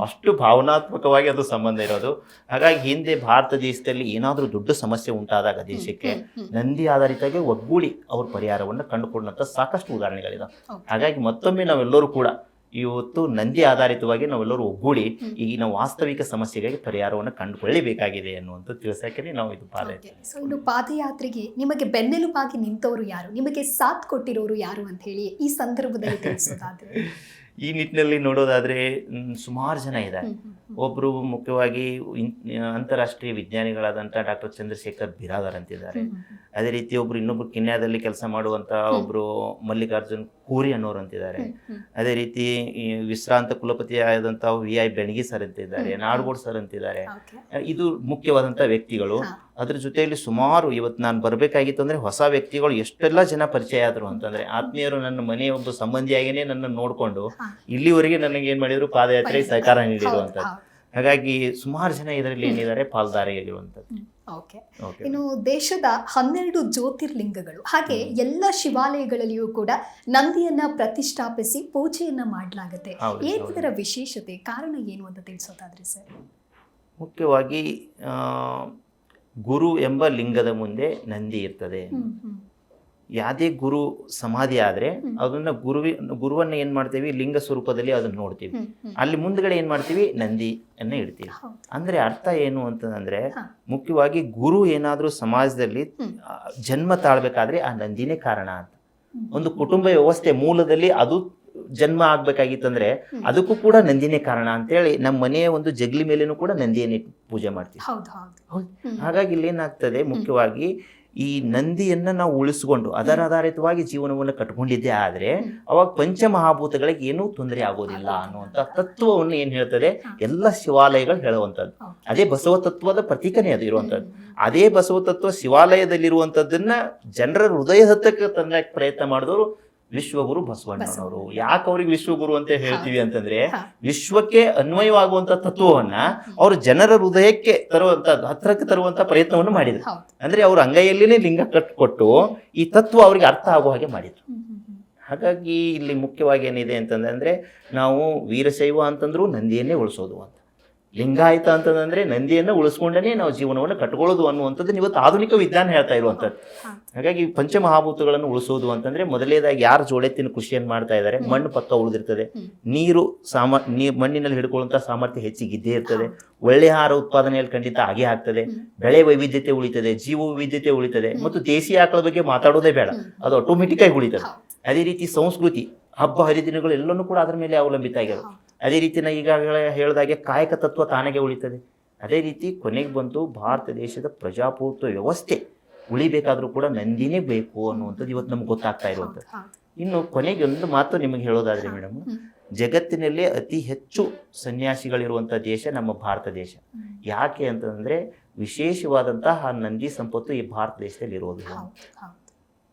ಅಷ್ಟು ಭಾವನಾತ್ಮಕವಾಗಿ ಅದು ಸಂಬಂಧ ಇರೋದು. ಹಾಗಾಗಿ ಹಿಂದೆ ಭಾರತ ದೇಶದಲ್ಲಿ ಏನಾದ್ರೂ ದೊಡ್ಡ ಸಮಸ್ಯೆ ಉಂಟಾದಾಗ ದೇಶಕ್ಕೆ ನಂದಿ ಆಧಾರಿತವಾಗಿ ಒಗ್ಗೂಡಿ ಅವ್ರ ಪರಿಹಾರವನ್ನು ಕಂಡುಕೊಂಡಂತ ಸಾಕಷ್ಟು ಉದಾಹರಣೆಗಳಿದಾವೆ. ಹಾಗಾಗಿ ಮತ್ತೊಮ್ಮೆ ನಾವೆಲ್ಲರೂ ಕೂಡ ಇವತ್ತು ನಂದಿ ಆಧಾರಿತವಾಗಿ ನಾವೆಲ್ಲರೂ ಒಗ್ಗೂಡಿ ಈಗಿನ ವಾಸ್ತವಿಕ ಸಮಸ್ಯೆಗಳಿಗೆ ಪರಿಹಾರವನ್ನು ಕಂಡುಕೊಳ್ಳಬೇಕಾಗಿದೆ ಅನ್ನುವಂಥ ತಿಳಿಸಕ್ಕೆ ನಾವು ಇದು ಪಾದಯಾತ್ರೆ. ಸೊ ಇನ್ನು ಪಾದಯಾತ್ರೆಗೆ ನಿಮಗೆ ಬೆನ್ನೆಲುಬಾಗಿ ನಿಂತವರು ಯಾರು, ನಿಮಗೆ ಸಾಥ್ ಕೊಟ್ಟಿರೋರು ಯಾರು ಅಂತ ಹೇಳಿ ಈ ಸಂದರ್ಭದಲ್ಲಿ ತಿಳಿಸೋದಾದ್ರೆ? ಈ ನಿಟ್ಟಿನಲ್ಲಿ ನೋಡೋದಾದ್ರೆ ಸುಮಾರು ಜನ ಇದ್ದಾರೆ. ಒಬ್ರು ಮುಖ್ಯವಾಗಿ ಅಂತಾರಾಷ್ಟ್ರೀಯ ವಿಜ್ಞಾನಿಗಳಾದಂಥ ಡಾಕ್ಟರ್ ಚಂದ್ರಶೇಖರ್ ಬಿರಾದರ್ ಅಂತಿದ್ದಾರೆ. ಅದೇ ರೀತಿ ಇನ್ನೊಬ್ರು ಕೆನ್ಯಾದಲ್ಲಿ ಕೆಲಸ ಮಾಡುವಂತ ಒಬ್ರು ಮಲ್ಲಿಕಾರ್ಜುನ್ ಕೂರಿ ಅನ್ನೋರು ಅಂತಿದ್ದಾರೆ. ಅದೇ ರೀತಿ ವಿಶ್ರಾಂತ ಕುಲಪತಿ ಆದಂತ VI ಬೆಣಗಿ ಸರ್ ಅಂತಿದ್ದಾರೆ, ನಾಡಗೋಡ್ ಸರ್ ಅಂತಿದ್ದಾರೆ. ಇದು ಮುಖ್ಯವಾದಂತ ವ್ಯಕ್ತಿಗಳು. ಅದ್ರ ಜೊತೆಯಲ್ಲಿ ಸುಮಾರು ಇವತ್ತು ನಾನು ಬರಬೇಕಾಗಿತ್ತು ಅಂದ್ರೆ ಹೊಸ ವ್ಯಕ್ತಿಗಳು ಎಷ್ಟೆಲ್ಲ ಜನ ಪರಿಚಯ ಆದ್ರು ಅಂತಂದ್ರೆ, ಆತ್ಮೀಯರು ನನ್ನ ಮನೆಯ ಒಬ್ಬ ಸಂಬಂಧಿಯಾಗಿನೇ ನನ್ನ ನೋಡ್ಕೊಂಡು ಇಲ್ಲಿವರೆಗೆ ನನಗೆ ಏನ್ ಮಾಡಿದ್ರು, ಪಾದಯಾತ್ರೆಗೆ ಸಹಕಾರ ನೀಡಿರುವಂತದ್ದು. ಹಾಗಾಗಿ ಸುಮಾರು ಜನ ಇದರಲ್ಲಿ ಏನಿದ್ದಾರೆ ಪಾಲ್ದಾರಿಯಾಗಿರುವಂಥದ್ದು. ಇನ್ನು ದೇಶದ 12 ಜ್ಯೋತಿರ್ಲಿಂಗಗಳು ಹಾಗೆ ಎಲ್ಲ ಶಿವಾಲಯಗಳಲ್ಲಿಯೂ ಕೂಡ ನಂದಿಯನ್ನ ಪ್ರತಿಷ್ಠಾಪಿಸಿ ಪೂಜೆಯನ್ನ ಮಾಡಲಾಗುತ್ತೆ. ಏನಿದರ ವಿಶೇಷತೆ, ಕಾರಣ ಏನು ಅಂತ ತಿಳಿಸೋದಾದ್ರೆ ಸರ್? ಮುಖ್ಯವಾಗಿ ಗುರು ಎಂಬ ಲಿಂಗದ ಮುಂದೆ ನಂದಿ ಇರ್ತದೆ. ಯಾವುದೇ ಗುರು ಸಮಾಧಿ ಆದ್ರೆ ಅದನ್ನ ಗುರುವನ್ನ ಏನ್ ಮಾಡ್ತೀವಿ, ಲಿಂಗ ಸ್ವರೂಪದಲ್ಲಿ ಅದನ್ನ ನೋಡ್ತೀವಿ. ಅಲ್ಲಿ ಮುಂದ್ಗಡೆ ಏನ್ ಮಾಡ್ತೀವಿ, ನಂದಿಯನ್ನ ಇಡ್ತೀವಿ. ಅಂದ್ರೆ ಅರ್ಥ ಏನು ಅಂತಂದ್ರೆ, ಮುಖ್ಯವಾಗಿ ಗುರು ಏನಾದ್ರೂ ಸಮಾಜದಲ್ಲಿ ಜನ್ಮ ತಾಳ್ಬೇಕಾದ್ರೆ ಆ ನಂದಿನೇ ಕಾರಣ ಅಂತ. ಒಂದು ಕುಟುಂಬ ವ್ಯವಸ್ಥೆ ಮೂಲದಲ್ಲಿ ಅದು ಜನ್ಮ ಆಗ್ಬೇಕಾಗಿತ್ತಂದ್ರೆ ಅದಕ್ಕೂ ಕೂಡ ನಂದಿನೇ ಕಾರಣ ಅಂತೇಳಿ ನಮ್ಮ ಮನೆಯ ಒಂದು ಜಗ್ಲಿ ಮೇಲೇನೂ ಕೂಡ ನಂದಿಯನ್ನೇ ಪೂಜೆ ಮಾಡ್ತೀವಿ. ಹಾಗಾಗಿ ಇಲ್ಲೇನಾಗ್ತದೆ, ಮುಖ್ಯವಾಗಿ ಈ ನಂದಿಯನ್ನ ನಾವು ಉಳಿಸ್ಕೊಂಡು ಅದರ ಆಧಾರಿತವಾಗಿ ಜೀವನವನ್ನು ಕಟ್ಕೊಂಡಿದ್ದೇ ಆದ್ರೆ ಅವಾಗ ಪಂಚಮಹಾಭೂತಗಳಿಗೆ ಏನೂ ತೊಂದರೆ ಆಗೋದಿಲ್ಲ ಅನ್ನುವಂಥ ತತ್ವವನ್ನು ಏನ್ ಹೇಳ್ತದೆ ಎಲ್ಲ ಶಿವಾಲಯಗಳು ಹೇಳುವಂಥದ್ದು. ಅದೇ ಬಸವ ತತ್ವದ ಪ್ರತೀಕನೇ ಅದು ಇರುವಂಥದ್ದು. ಅದೇ ಬಸವ ತತ್ವ ಶಿವಾಲಯದಲ್ಲಿರುವಂಥದ್ದನ್ನ ಜನರ ಹೃದಯ ಹತ್ತಕ್ಕೆ ತಂದಕ್ಕೆ ಪ್ರಯತ್ನ ಮಾಡಿದವರು ವಿಶ್ವಗುರು ಬಸವಣ್ಣನವರು. ಯಾಕೆ ಅವ್ರಿಗೆ ವಿಶ್ವಗುರು ಅಂತ ಹೇಳ್ತೀವಿ ಅಂತಂದ್ರೆ, ವಿಶ್ವಕ್ಕೆ ಅನ್ವಯವಾಗುವಂತ ತತ್ವವನ್ನ ಅವರು ಜನರ ಹೃದಯಕ್ಕೆ ಹತ್ರಕ್ಕೆ ತರುವಂತ ಪ್ರಯತ್ನವನ್ನು ಮಾಡಿದ್ರು. ಅಂದ್ರೆ ಅವ್ರ ಅಂಗೈಯಲ್ಲಿನೇ ಲಿಂಗ ಕಟ್ಟಿಕೊಟ್ಟು ಈ ತತ್ವ ಅವ್ರಿಗೆ ಅರ್ಥ ಆಗುವ ಹಾಗೆ ಮಾಡಿದ್ರು. ಹಾಗಾಗಿ ಇಲ್ಲಿ ಮುಖ್ಯವಾಗಿ ಏನಿದೆ ಅಂತಂದ್ರೆ, ನಾವು ವೀರಶೈವ ಅಂತಂದ್ರು ನಂದಿಯನ್ನೇ ಉಳಿಸೋದು ಅಂತ, ಲಿಂಗಾಯತ ಅಂತಂದ್ರೆ ನಂದಿಯನ್ನ ಉಳಿಸ್ಕೊಂಡೇ ನಾವು ಜೀವನವನ್ನು ಕಟ್ಕೊಳ್ಳೋದು ಅನ್ನುವಂಥದ್ದು ಇವತ್ತು ಆಧುನಿಕ ವಿಜ್ಞಾನ ಹೇಳ್ತಾ ಇರುವಂಥದ್ದು. ಹಾಗಾಗಿ ಪಂಚಮಹಾಭೂತಗಳನ್ನು ಉಳಿಸೋದು ಅಂತಂದ್ರೆ, ಮೊದಲನೇದಾಗಿ ಯಾರು ಜೋಡೆತ್ತಿನ ಕೃಷಿಯನ್ನು ಮಾಡ್ತಾ ಇದ್ದಾರೆ, ಮಣ್ಣು ಪಕ್ಕ ಉಳಿದಿರ್ತದೆ, ನೀರು ಮಣ್ಣಿನಲ್ಲಿ ಹಿಡ್ಕೊಳ್ಳುವಂತ ಸಾಮರ್ಥ್ಯ ಹೆಚ್ಚಿಗಿದ್ದೇ ಇರ್ತದೆ, ಒಳ್ಳೆ ಆಹಾರ ಉತ್ಪಾದನೆಯಲ್ಲಿ ಖಂಡಿತ ಆಗೇ ಆಗ್ತದೆ, ಬೆಳೆ ವೈವಿಧ್ಯತೆ ಉಳಿತದೆ, ಜೀವ ವೈವಿಧ್ಯತೆ ಉಳಿತದೆ, ಮತ್ತು ದೇಸಿ ಆಕಳ ಬಗ್ಗೆ ಮಾತಾಡೋದೇ ಬೇಡ, ಅದು ಆಟೋಮೆಟಿಕ್ ಆಗಿ ಉಳಿತದೆ. ಅದೇ ರೀತಿ ಸಂಸ್ಕೃತಿ, ಹಬ್ಬ ಹರಿದಿನಗಳು ಎಲ್ಲನೂ ಕೂಡ ಅದರ ಮೇಲೆ ಅವಲಂಬಿತ ಆಗಿರೋದು. ಅದೇ ರೀತಿ ನಾ ಈಗಾಗಲೇ ಹೇಳಿದಾಗೆ ಕಾಯಕ ತತ್ವ ತಾನಾಗೆ ಉಳಿತದೆ. ಅದೇ ರೀತಿ ಕೊನೆಗೆ ಬಂತು ಭಾರತ ದೇಶದ ಪ್ರಜಾಪ್ರಭುತ್ವ ವ್ಯವಸ್ಥೆ ಉಳಿಬೇಕಾದ್ರೂ ಕೂಡ ನಂದಿನೇ ಬೇಕು ಅನ್ನುವಂಥದ್ದು ಇವತ್ತು ನಮ್ಗೆ ಗೊತ್ತಾಗ್ತಾ ಇರುವಂಥದ್ದು. ಇನ್ನು ಕೊನೆಗೆ ಒಂದು ಮಾತು ನಿಮಗೆ ಹೇಳೋದಾದ್ರೆ ಮೇಡಮ್, ಜಗತ್ತಿನಲ್ಲೇ ಅತಿ ಹೆಚ್ಚು ಸನ್ಯಾಸಿಗಳಿರುವಂಥ ದೇಶ ನಮ್ಮ ಭಾರತ ದೇಶ. ಯಾಕೆ ಅಂತಂದ್ರೆ ವಿಶೇಷವಾದಂತಹ ನಂದಿ ಸಂಪತ್ತು ಈ ಭಾರತ ದೇಶದಲ್ಲಿ ಇರೋದು.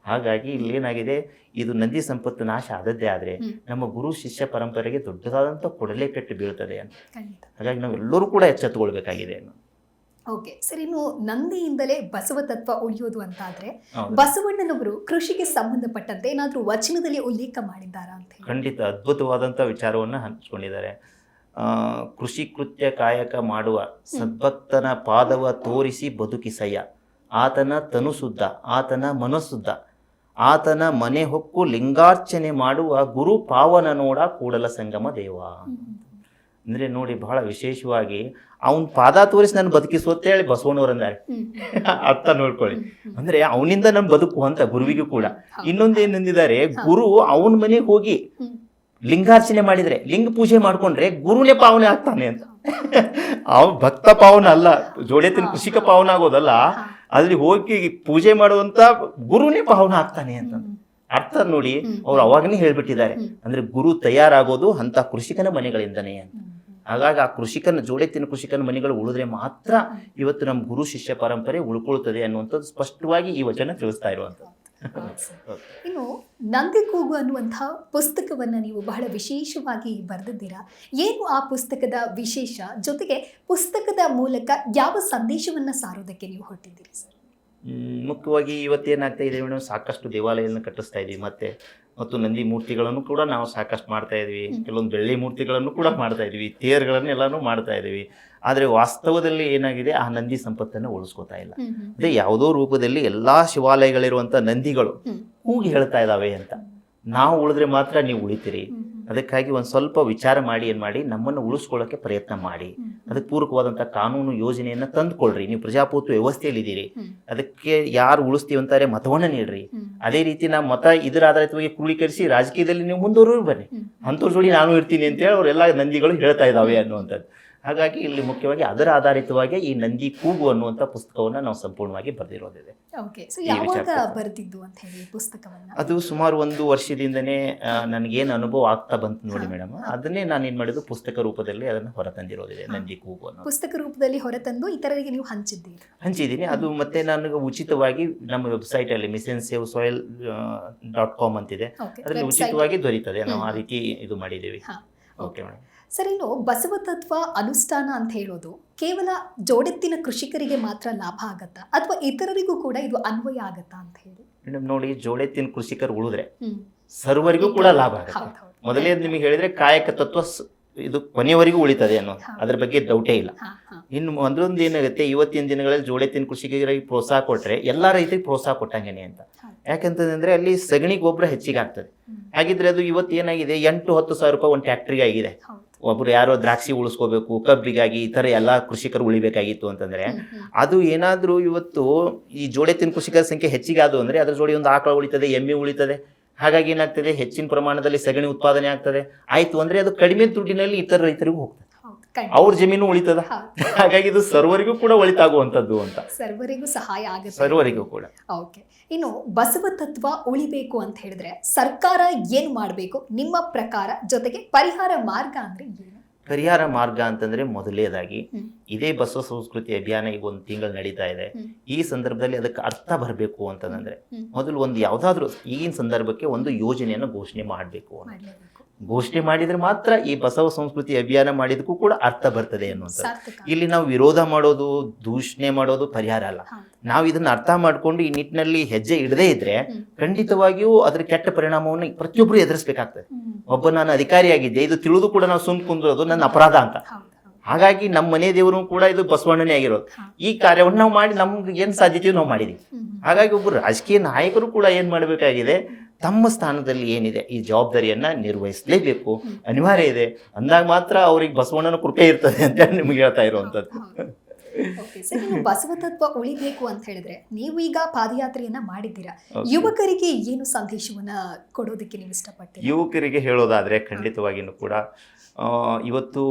ಹಾಗಾಗಿ ಇಲ್ಲೇನಾಗಿದೆ, ಇದು ನಂದಿ ಸಂಪತ್ತು ನಾಶ ಆದದ್ದೇ ಆದ್ರೆ ನಮ್ಮ ಗುರು ಶಿಷ್ಯ ಪರಂಪರೆಗೆ ದೊಡ್ಡದಾದಂಥ ಕೊಡಲೆ ಪೆಟ್ಟು ಬೀಳ್ತದೆ ಅಂತ. ಹಾಗಾಗಿ ನಾವೆಲ್ಲರೂ ಕೂಡ ಎಚ್ಚೆತ್ತುಕೊಳ್ಬೇಕಾಗಿದೆ. ಓಕೆ ಸರ್, ಇನ್ನು ನಂದಿಯಿಂದಲೇ ಬಸವ ತತ್ವ ಉಳಿಯೋದು ಅಂತಾದ್ರೆ ಬಸವಣ್ಣನವರು ಕೃಷಿಗೆ ಸಂಬಂಧಪಟ್ಟಂತೆ ಏನಾದ್ರೂ ವಚನದಲ್ಲಿ ಉಲ್ಲೇಖ ಮಾಡಿದ್ದಾರಾ ಅಂತ? ಖಂಡಿತ ಅದ್ಭುತವಾದಂಥ ವಿಚಾರವನ್ನ ಹಂಚಿಕೊಂಡಿದ್ದಾರೆ. ಕೃಷಿ ಕೃತ್ಯ ಕಾಯಕ ಮಾಡುವ ಸದ್ಭಕ್ತನ ಪಾದವ ತೋರಿಸಿ ಬದುಕಿಸಯ್ಯ, ಆತನ ತನು ಶುದ್ಧ, ಆತನ ಮನಶುದ್ಧ, ಆತನ ಮನೆ ಹೊಕ್ಕು ಲಿಂಗಾರ್ಚನೆ ಮಾಡುವ ಗುರು ಪಾವನ ನೋಡ ಕೂಡಲ ಸಂಗಮ ದೇವ. ಅಂದ್ರೆ ನೋಡಿ, ಬಹಳ ವಿಶೇಷವಾಗಿ ಅವನ್ ಪಾದ ತೋರಿಸಿ ನಾನು ಬದುಕಿಸುತ್ತೆ ಹೇಳಿ ಬಸವಣ್ಣವ್ರು ಅಂದಾರೆ. ಅರ್ಥ ನೋಡ್ಕೊಳ್ಳಿ. ಅಂದ್ರೆ ಅವನಿಂದ ನನ್ ಬದುಕು ಅಂತ ಗುರುವಿಗೂ ಕೂಡ. ಇನ್ನೊಂದೇನಂದಿದ್ದಾರೆ, ಗುರು ಅವನ ಮನೆಗೆ ಹೋಗಿ ಲಿಂಗಾರ್ಚನೆ ಮಾಡಿದ್ರೆ, ಲಿಂಗ ಪೂಜೆ ಮಾಡ್ಕೊಂಡ್ರೆ ಗುರುನೇ ಪಾವನೆ ಆಗ್ತಾನೆ ಅಂತ. ಅವ್ ಭಕ್ತ ಪಾವನ ಅಲ್ಲ, ಜೋಡೆತ್ತಿನ ಕೃಷಿಕ ಪಾವನ ಆಗೋದಲ್ಲ, ಅಲ್ಲಿ ಹೋಗಿ ಪೂಜೆ ಮಾಡುವಂತ ಗುರುನೇ ಪಾವನ ಆಗ್ತಾನೆ ಅಂತ ಅರ್ಥ ನೋಡಿ. ಅವ್ರು ಅವಾಗನೇ ಹೇಳ್ಬಿಟ್ಟಿದ್ದಾರೆ, ಅಂದ್ರೆ ಗುರು ತಯಾರಾಗೋದು ಅಂತ ಕೃಷಿಕನ ಮನೆಗಳಿಂದನೇ ಅಂತ. ಹಾಗಾಗಿ ಆ ಕೃಷಿಕನ ಜೋಡೆತ್ತಿನ ಕೃಷಿಕನ ಮನೆಗಳು ಉಳಿದ್ರೆ ಮಾತ್ರ ಇವತ್ತು ನಮ್ಮ ಗುರು ಶಿಷ್ಯ ಪರಂಪರೆ ಉಳ್ಕೊಳ್ತದೆ ಅನ್ನುವಂಥದ್ದು ಸ್ಪಷ್ಟವಾಗಿ ಈ ವಚನ ತಿಳಿಸ್ತಾ ಇರುವಂಥದ್ದು. ಇನ್ನು ನಂದಿ ಕೂಗು ಅನ್ನುವಂತಹ ಪುಸ್ತಕವನ್ನ ನೀವು ಬಹಳ ವಿಶೇಷವಾಗಿ ಬರೆದಿದ್ದೀರಾ. ಏನು ಆ ಪುಸ್ತಕದ ವಿಶೇಷ, ಜೊತೆಗೆ ಪುಸ್ತಕದ ಮೂಲಕ ಯಾವ ಸಂದೇಶವನ್ನ ಸಾರೋದಕ್ಕೆ ನೀವು ಹೊರಟಿದ್ದೀರಿ ಸರ್? ಮುಖ್ಯವಾಗಿ ಇವತ್ತೇನಾಗ್ತಾ ಇದೆ ಮೇಡಮ್, ಸಾಕಷ್ಟು ದೇವಾಲಯಗಳನ್ನು ಕಟ್ಟಿಸ್ತಾ ಇದ್ದೀವಿ ಮತ್ತು ನಂದಿ ಮೂರ್ತಿಗಳನ್ನು ಕೂಡ ನಾವು ಸಾಕಷ್ಟು ಮಾಡ್ತಾ ಇದ್ವಿ, ಕೆಲವೊಂದು ಬೆಳ್ಳಿ ಮೂರ್ತಿಗಳನ್ನು ಕೂಡ ಮಾಡ್ತಾ ಇದ್ವಿ, ತೇರುಗಳನ್ನೆಲ್ಲಾನು ಮಾಡ್ತಾ ಇದ್ದೀವಿ. ಆದರೆ ವಾಸ್ತವದಲ್ಲಿ ಏನಾಗಿದೆ, ಆ ನಂದಿ ಸಂಪತ್ತನ್ನು ಉಳಿಸ್ಕೋತಾ ಇಲ್ಲ. ಅದೇ ಯಾವುದೋ ರೂಪದಲ್ಲಿ ಎಲ್ಲಾ ಶಿವಾಲಯಗಳಿರುವಂತ ನಂದಿಗಳು ಕೂಗಿ ಹೇಳ್ತಾ ಇದ್ದಾವೆ ಅಂತ, ನಾವು ಉಳಿದ್ರೆ ಮಾತ್ರ ನೀವು ಉಳಿತೀರಿ. ಅದಕ್ಕಾಗಿ ಒಂದು ಸ್ವಲ್ಪ ವಿಚಾರ ಮಾಡಿ ಏನು ಮಾಡಿ ನಮ್ಮನ್ನು ಉಳಿಸ್ಕೊಳ್ಳೋಕೆ ಪ್ರಯತ್ನ ಮಾಡಿ. ಅದಕ್ಕೆ ಪೂರಕವಾದಂಥ ಕಾನೂನು ಯೋಜನೆಯನ್ನು ತಂದುಕೊಳ್ರಿ. ನೀವು ಪ್ರಜಾಪ್ರಭುತ್ವ ವ್ಯವಸ್ಥೆಯಲ್ಲಿ ಇದ್ದೀರಿ, ಅದಕ್ಕೆ ಯಾರು ಉಳಿಸ್ತೀವಿ ಅಂತಾರೆ ಮತವನ್ನು ನೀಡ್ರಿ. ಅದೇ ರೀತಿ ನಾವು ಮತ ಇದರ ಆಧಾರಿತವಾಗಿ ಕ್ರೋಢೀಕರಿಸಿ ರಾಜಕೀಯದಲ್ಲಿ ನೀವು ಮುಂದುವರೆದು ಬನ್ನಿ, ಅಂಥವ್ರ ಜೋಡಿ ನಾನು ಇರ್ತೀನಿ ಅಂತೇಳಿ ಅವರೆಲ್ಲ ನಂದಿಗಳು ಹೇಳ್ತಾ ಇದ್ದಾವೆ ಅನ್ನುವಂಥದ್ದು. ಹಾಗಾಗಿ ಇಲ್ಲಿ ಮುಖ್ಯವಾಗಿ ಅದರ ಆಧಾರಿತವಾಗಿ ಈ ನಂದಿ ಕೂಗು ಅನ್ನುವಂಥ ಪುಸ್ತಕವನ್ನು ನಾವು ಸಂಪೂರ್ಣವಾಗಿ ಬರೆದಿರೋದಿದೆ. ಅದು ಸುಮಾರು 1 ವರ್ಷದಿಂದನೇ ನನಗೇನು ಅನುಭವ ಆಗ್ತಾ ಬಂತು ನೋಡಿ ಮೇಡಮ್, ಅದನ್ನೇ ನಾನು ಏನು ಮಾಡಿದ್ದು ಪುಸ್ತಕ ರೂಪದಲ್ಲಿ ಅದನ್ನು ಹೊರತಂದಿರೋದಿದೆ. ನಂದಿ ಕೂಗು ಅನ್ನೋ ಪುಸ್ತಕ ರೂಪದಲ್ಲಿ ಹೊರತಂದು ಇತರರಿಗೆ ನೀವು ಹಂಚಿದ್ದೀನಿ. ಅದು ಮತ್ತೆ ನನಗೆ ಉಚಿತವಾಗಿ ನಮ್ಮ ವೆಬ್ಸೈಟಲ್ಲಿ missionsavesoil.com ಅಂತಿದೆ, ಅದರಲ್ಲಿ ಉಚಿತವಾಗಿ ದೊರೀತದೆ. ನಾವು ಆ ರೀತಿ ಇದು ಮಾಡಿದ್ದೀವಿ. Okay madam. ಸರ್, ಇನ್ನು ಬಸವ ತತ್ವ ಅನುಷ್ಠಾನ ಅಂತ ಹೇಳೋದು ಕೇವಲ ಜೋಡೆತ್ತಿನ ಕೃಷಿಕರಿಗೆ ಮಾತ್ರ ಲಾಭ ಆಗತ್ತಾ ಅಥವಾ ಇತರರಿಗೂ ಕೂಡ ಇದು ಅನ್ವಯ ಆಗತ್ತಾ ಅಂತ ಹೇಳಿ? ಮೇಡಮ್ ನೋಡಿ, ಜೋಡೆತ್ತಿನ ಕೃಷಿಕರು ಉಳಿದ್ರೆ ಸರ್ವರಿಗೂ ಕೂಡ ಲಾಭ ಆಗುತ್ತೆ. ಮೊದಲೇ ನಿಮಗೆ ಹೇಳಿದ್ರೆ ಕಾಯಕ ತತ್ವ ಇದು ಕೊನೆಯವರೆಗೂ ಉಳಿತದೆ ಅನ್ನೋ ಅದ್ರ ಬಗ್ಗೆ ಡೌಟೇ ಇಲ್ಲ. ಇನ್ನು ಒಂದೊಂದು ಏನಾಗುತ್ತೆ, ಇವತ್ತಿನ ದಿನಗಳಲ್ಲಿ ಜೋಡೆತ್ತಿನ ಕೃಷಿಕರಿಗೆ ಪ್ರೋತ್ಸಾಹ ಕೊಟ್ಟರೆ ಎಲ್ಲ ರೈತರಿಗೆ ಪ್ರೋತ್ಸಾಹ ಕೊಟ್ಟಂಗೇನೆ ಅಂತ. ಯಾಕಂತಂದ್ರೆ ಅಲ್ಲಿ ಸಗಣಿ ಗೊಬ್ಬರ ಹೆಚ್ಚಿಗೆ ಆಗ್ತದೆ. ಹಾಗಿದ್ರೆ ಅದು ಇವತ್ತು ಏನಾಗಿದೆ, 8-10 ಸಾವಿರ ರೂಪಾಯಿ ಒಂದು ಟ್ಯಾಕ್ಟ್ರಿಗೆ ಆಗಿದೆ. ಒಬ್ರು ಯಾರೋ ದ್ರಾಕ್ಷಿ ಉಳಿಸ್ಕೋಬೇಕು, ಕಬ್ಬಿಗಾಗಿ ಈ ಥರ ಎಲ್ಲ ಕೃಷಿಕರು ಉಳಿಬೇಕಾಗಿತ್ತು ಅಂತಂದ್ರೆ ಅದು ಏನಾದರೂ ಇವತ್ತು ಈ ಜೋಡೆತ್ತಿನ ಕೃಷಿಕರ ಸಂಖ್ಯೆ ಹೆಚ್ಚಿಗೆ ಆದವು ಅಂದರೆ ಅದ್ರ ಜೋಡಿ ಒಂದು ಆಕಳ ಉಳಿತದೆ, ಎಮ್ಮೆ ಉಳಿತದೆ. ಹಾಗಾಗಿ ಏನಾಗ್ತದೆ, ಹೆಚ್ಚಿನ ಪ್ರಮಾಣದಲ್ಲಿ ಸಗಣಿ ಉತ್ಪಾದನೆ ಆಗ್ತದೆ. ಆಯ್ತು ಅಂದ್ರೆ ಅದು ಕಡಿಮೆ ದುಡ್ಡಿನಲ್ಲಿ ಇತರ ರೈತರಿಗೂ ಹೋಗ್ತದೆ, ಅವ್ರ ಜಮೀನು ಉಳಿತದ. ಹಾಗಾಗಿ ಇದು ಸರ್ವರಿಗೂ ಕೂಡ ಒಳಿತಾಗುವಂಥದ್ದು ಅಂತ, ಸರ್ವರಿಗೂ ಸಹಾಯ ಆಗುತ್ತೆ, ಸರ್ವರಿಗೂ ಕೂಡ. ಓಕೆ. ಇನ್ನು ಬಸವ ತತ್ವ ಉಳಿಬೇಕು ಅಂತ ಹೇಳಿದ್ರೆ ಸರ್ಕಾರ ಏನು ಮಾಡಬೇಕು ನಿಮ್ಮ ಪ್ರಕಾರ? ಜೊತೆಗೆ ಪರಿಹಾರ ಮಾರ್ಗ ಅಂದ್ರೆ ಏನು? ಪರಿಹಾರ ಮಾರ್ಗ ಅಂತಂದ್ರೆ ಮೊದಲನೇದಾಗಿ ಇದೇ ಬಸವ ಸಂಸ್ಕೃತಿ ಅಭಿಯಾನ ಈಗ 1 ತಿಂಗಳು ನಡೀತಾ ಇದೆ. ಈ ಸಂದರ್ಭದಲ್ಲಿ ಅದಕ್ಕೆ ಅರ್ಥ ಬರಬೇಕು ಅಂತಂದ್ರೆ ಮೊದಲು ಒಂದು ಯಾವುದಾದ್ರೂ ಈಗಿನ ಸಂದರ್ಭಕ್ಕೆ ಒಂದು ಯೋಜನೆಯನ್ನು ಘೋಷಣೆ ಮಾಡಬೇಕು. ಘೋಷಣೆ ಮಾಡಿದ್ರೆ ಮಾತ್ರ ಈ ಬಸವ ಸಂಸ್ಕೃತಿ ಅಭಿಯಾನ ಮಾಡಿದಕ್ಕೂ ಕೂಡ ಅರ್ಥ ಬರ್ತದೆ ಅನ್ನುವಂಥದ್ದು. ಇಲ್ಲಿ ನಾವು ವಿರೋಧ ಮಾಡೋದು, ದೂಷಣೆ ಮಾಡೋದು ಪರಿಹಾರ ಅಲ್ಲ. ನಾವು ಇದನ್ನ ಅರ್ಥ ಮಾಡ್ಕೊಂಡು ಈ ನಿಟ್ಟಿನಲ್ಲಿ ಹೆಜ್ಜೆ ಇಡದೇ ಇದ್ರೆ ಖಂಡಿತವಾಗಿಯೂ ಅದರ ಕೆಟ್ಟ ಪರಿಣಾಮವನ್ನು ಪ್ರತಿಯೊಬ್ಬರು ಎದುರಿಸಬೇಕಾಗ್ತದೆ. ಒಬ್ಬ ನಾನು ಅಧಿಕಾರಿಯಾಗಿದ್ದೆ, ಇದು ತಿಳಿದು ಕೂಡ ನಾವು ಸುಮ್ ಕುಂದ್ರೋದು ನನ್ನ ಅಪರಾಧ ಅಂತ. ಹಾಗಾಗಿ ನಮ್ಮ ಮನೆ ದೇವರು ಕೂಡ ಇದು ಬಸವಣ್ಣನೇ ಆಗಿರೋದು. ಈ ಕಾರ್ಯವನ್ನು ನಾವು ಮಾಡಿ ನಮ್ಗೆ ಏನು ಸಾಧ್ಯತೆಯೋ ನಾವು ಮಾಡಿದ್ವಿ. ಹಾಗಾಗಿ ಒಬ್ಬರು ರಾಜಕೀಯ ನಾಯಕರು ಕೂಡ ಏನು ಮಾಡಬೇಕಾಗಿದೆ, ತಮ್ಮ ಸ್ಥಾನದಲ್ಲಿ ಏನಿದೆ ಈ ಜವಾಬ್ದಾರಿಯನ್ನ ನಿರ್ವಹಿಸಲೇಬೇಕು, ಅನಿವಾರ್ಯ ಇದೆ. ಅಂದಾಗ ಮಾತ್ರ ಅವ್ರಿಗೆ ಬಸವಣ್ಣನ ಕೃಪೆ ಇರ್ತದೆ ಅಂತ ನಿಮ್ಗೆ ಹೇಳ್ತಾ ಇರುವಂತದ್ದು. ಬಸವ ತತ್ವ ಉಳಿಬೇಕು ಅಂತ ಹೇಳಿದ್ರೆ ನೀವು ಈಗ ಪಾದಯಾತ್ರೆಯನ್ನ ಮಾಡಿದ್ದೀರಾ, ಯುವಕರಿಗೆ ಏನು ಸಂದೇಶವನ್ನ ಕೊಡೋದಕ್ಕೆ ನೀವು ಇಷ್ಟಪಡ್ತೀರಾ? ಯುವಕರಿಗೆ ಹೇಳೋದಾದ್ರೆ ಖಂಡಿತವಾಗಿಯೂ ಕೂಡ ಇವತ್ತು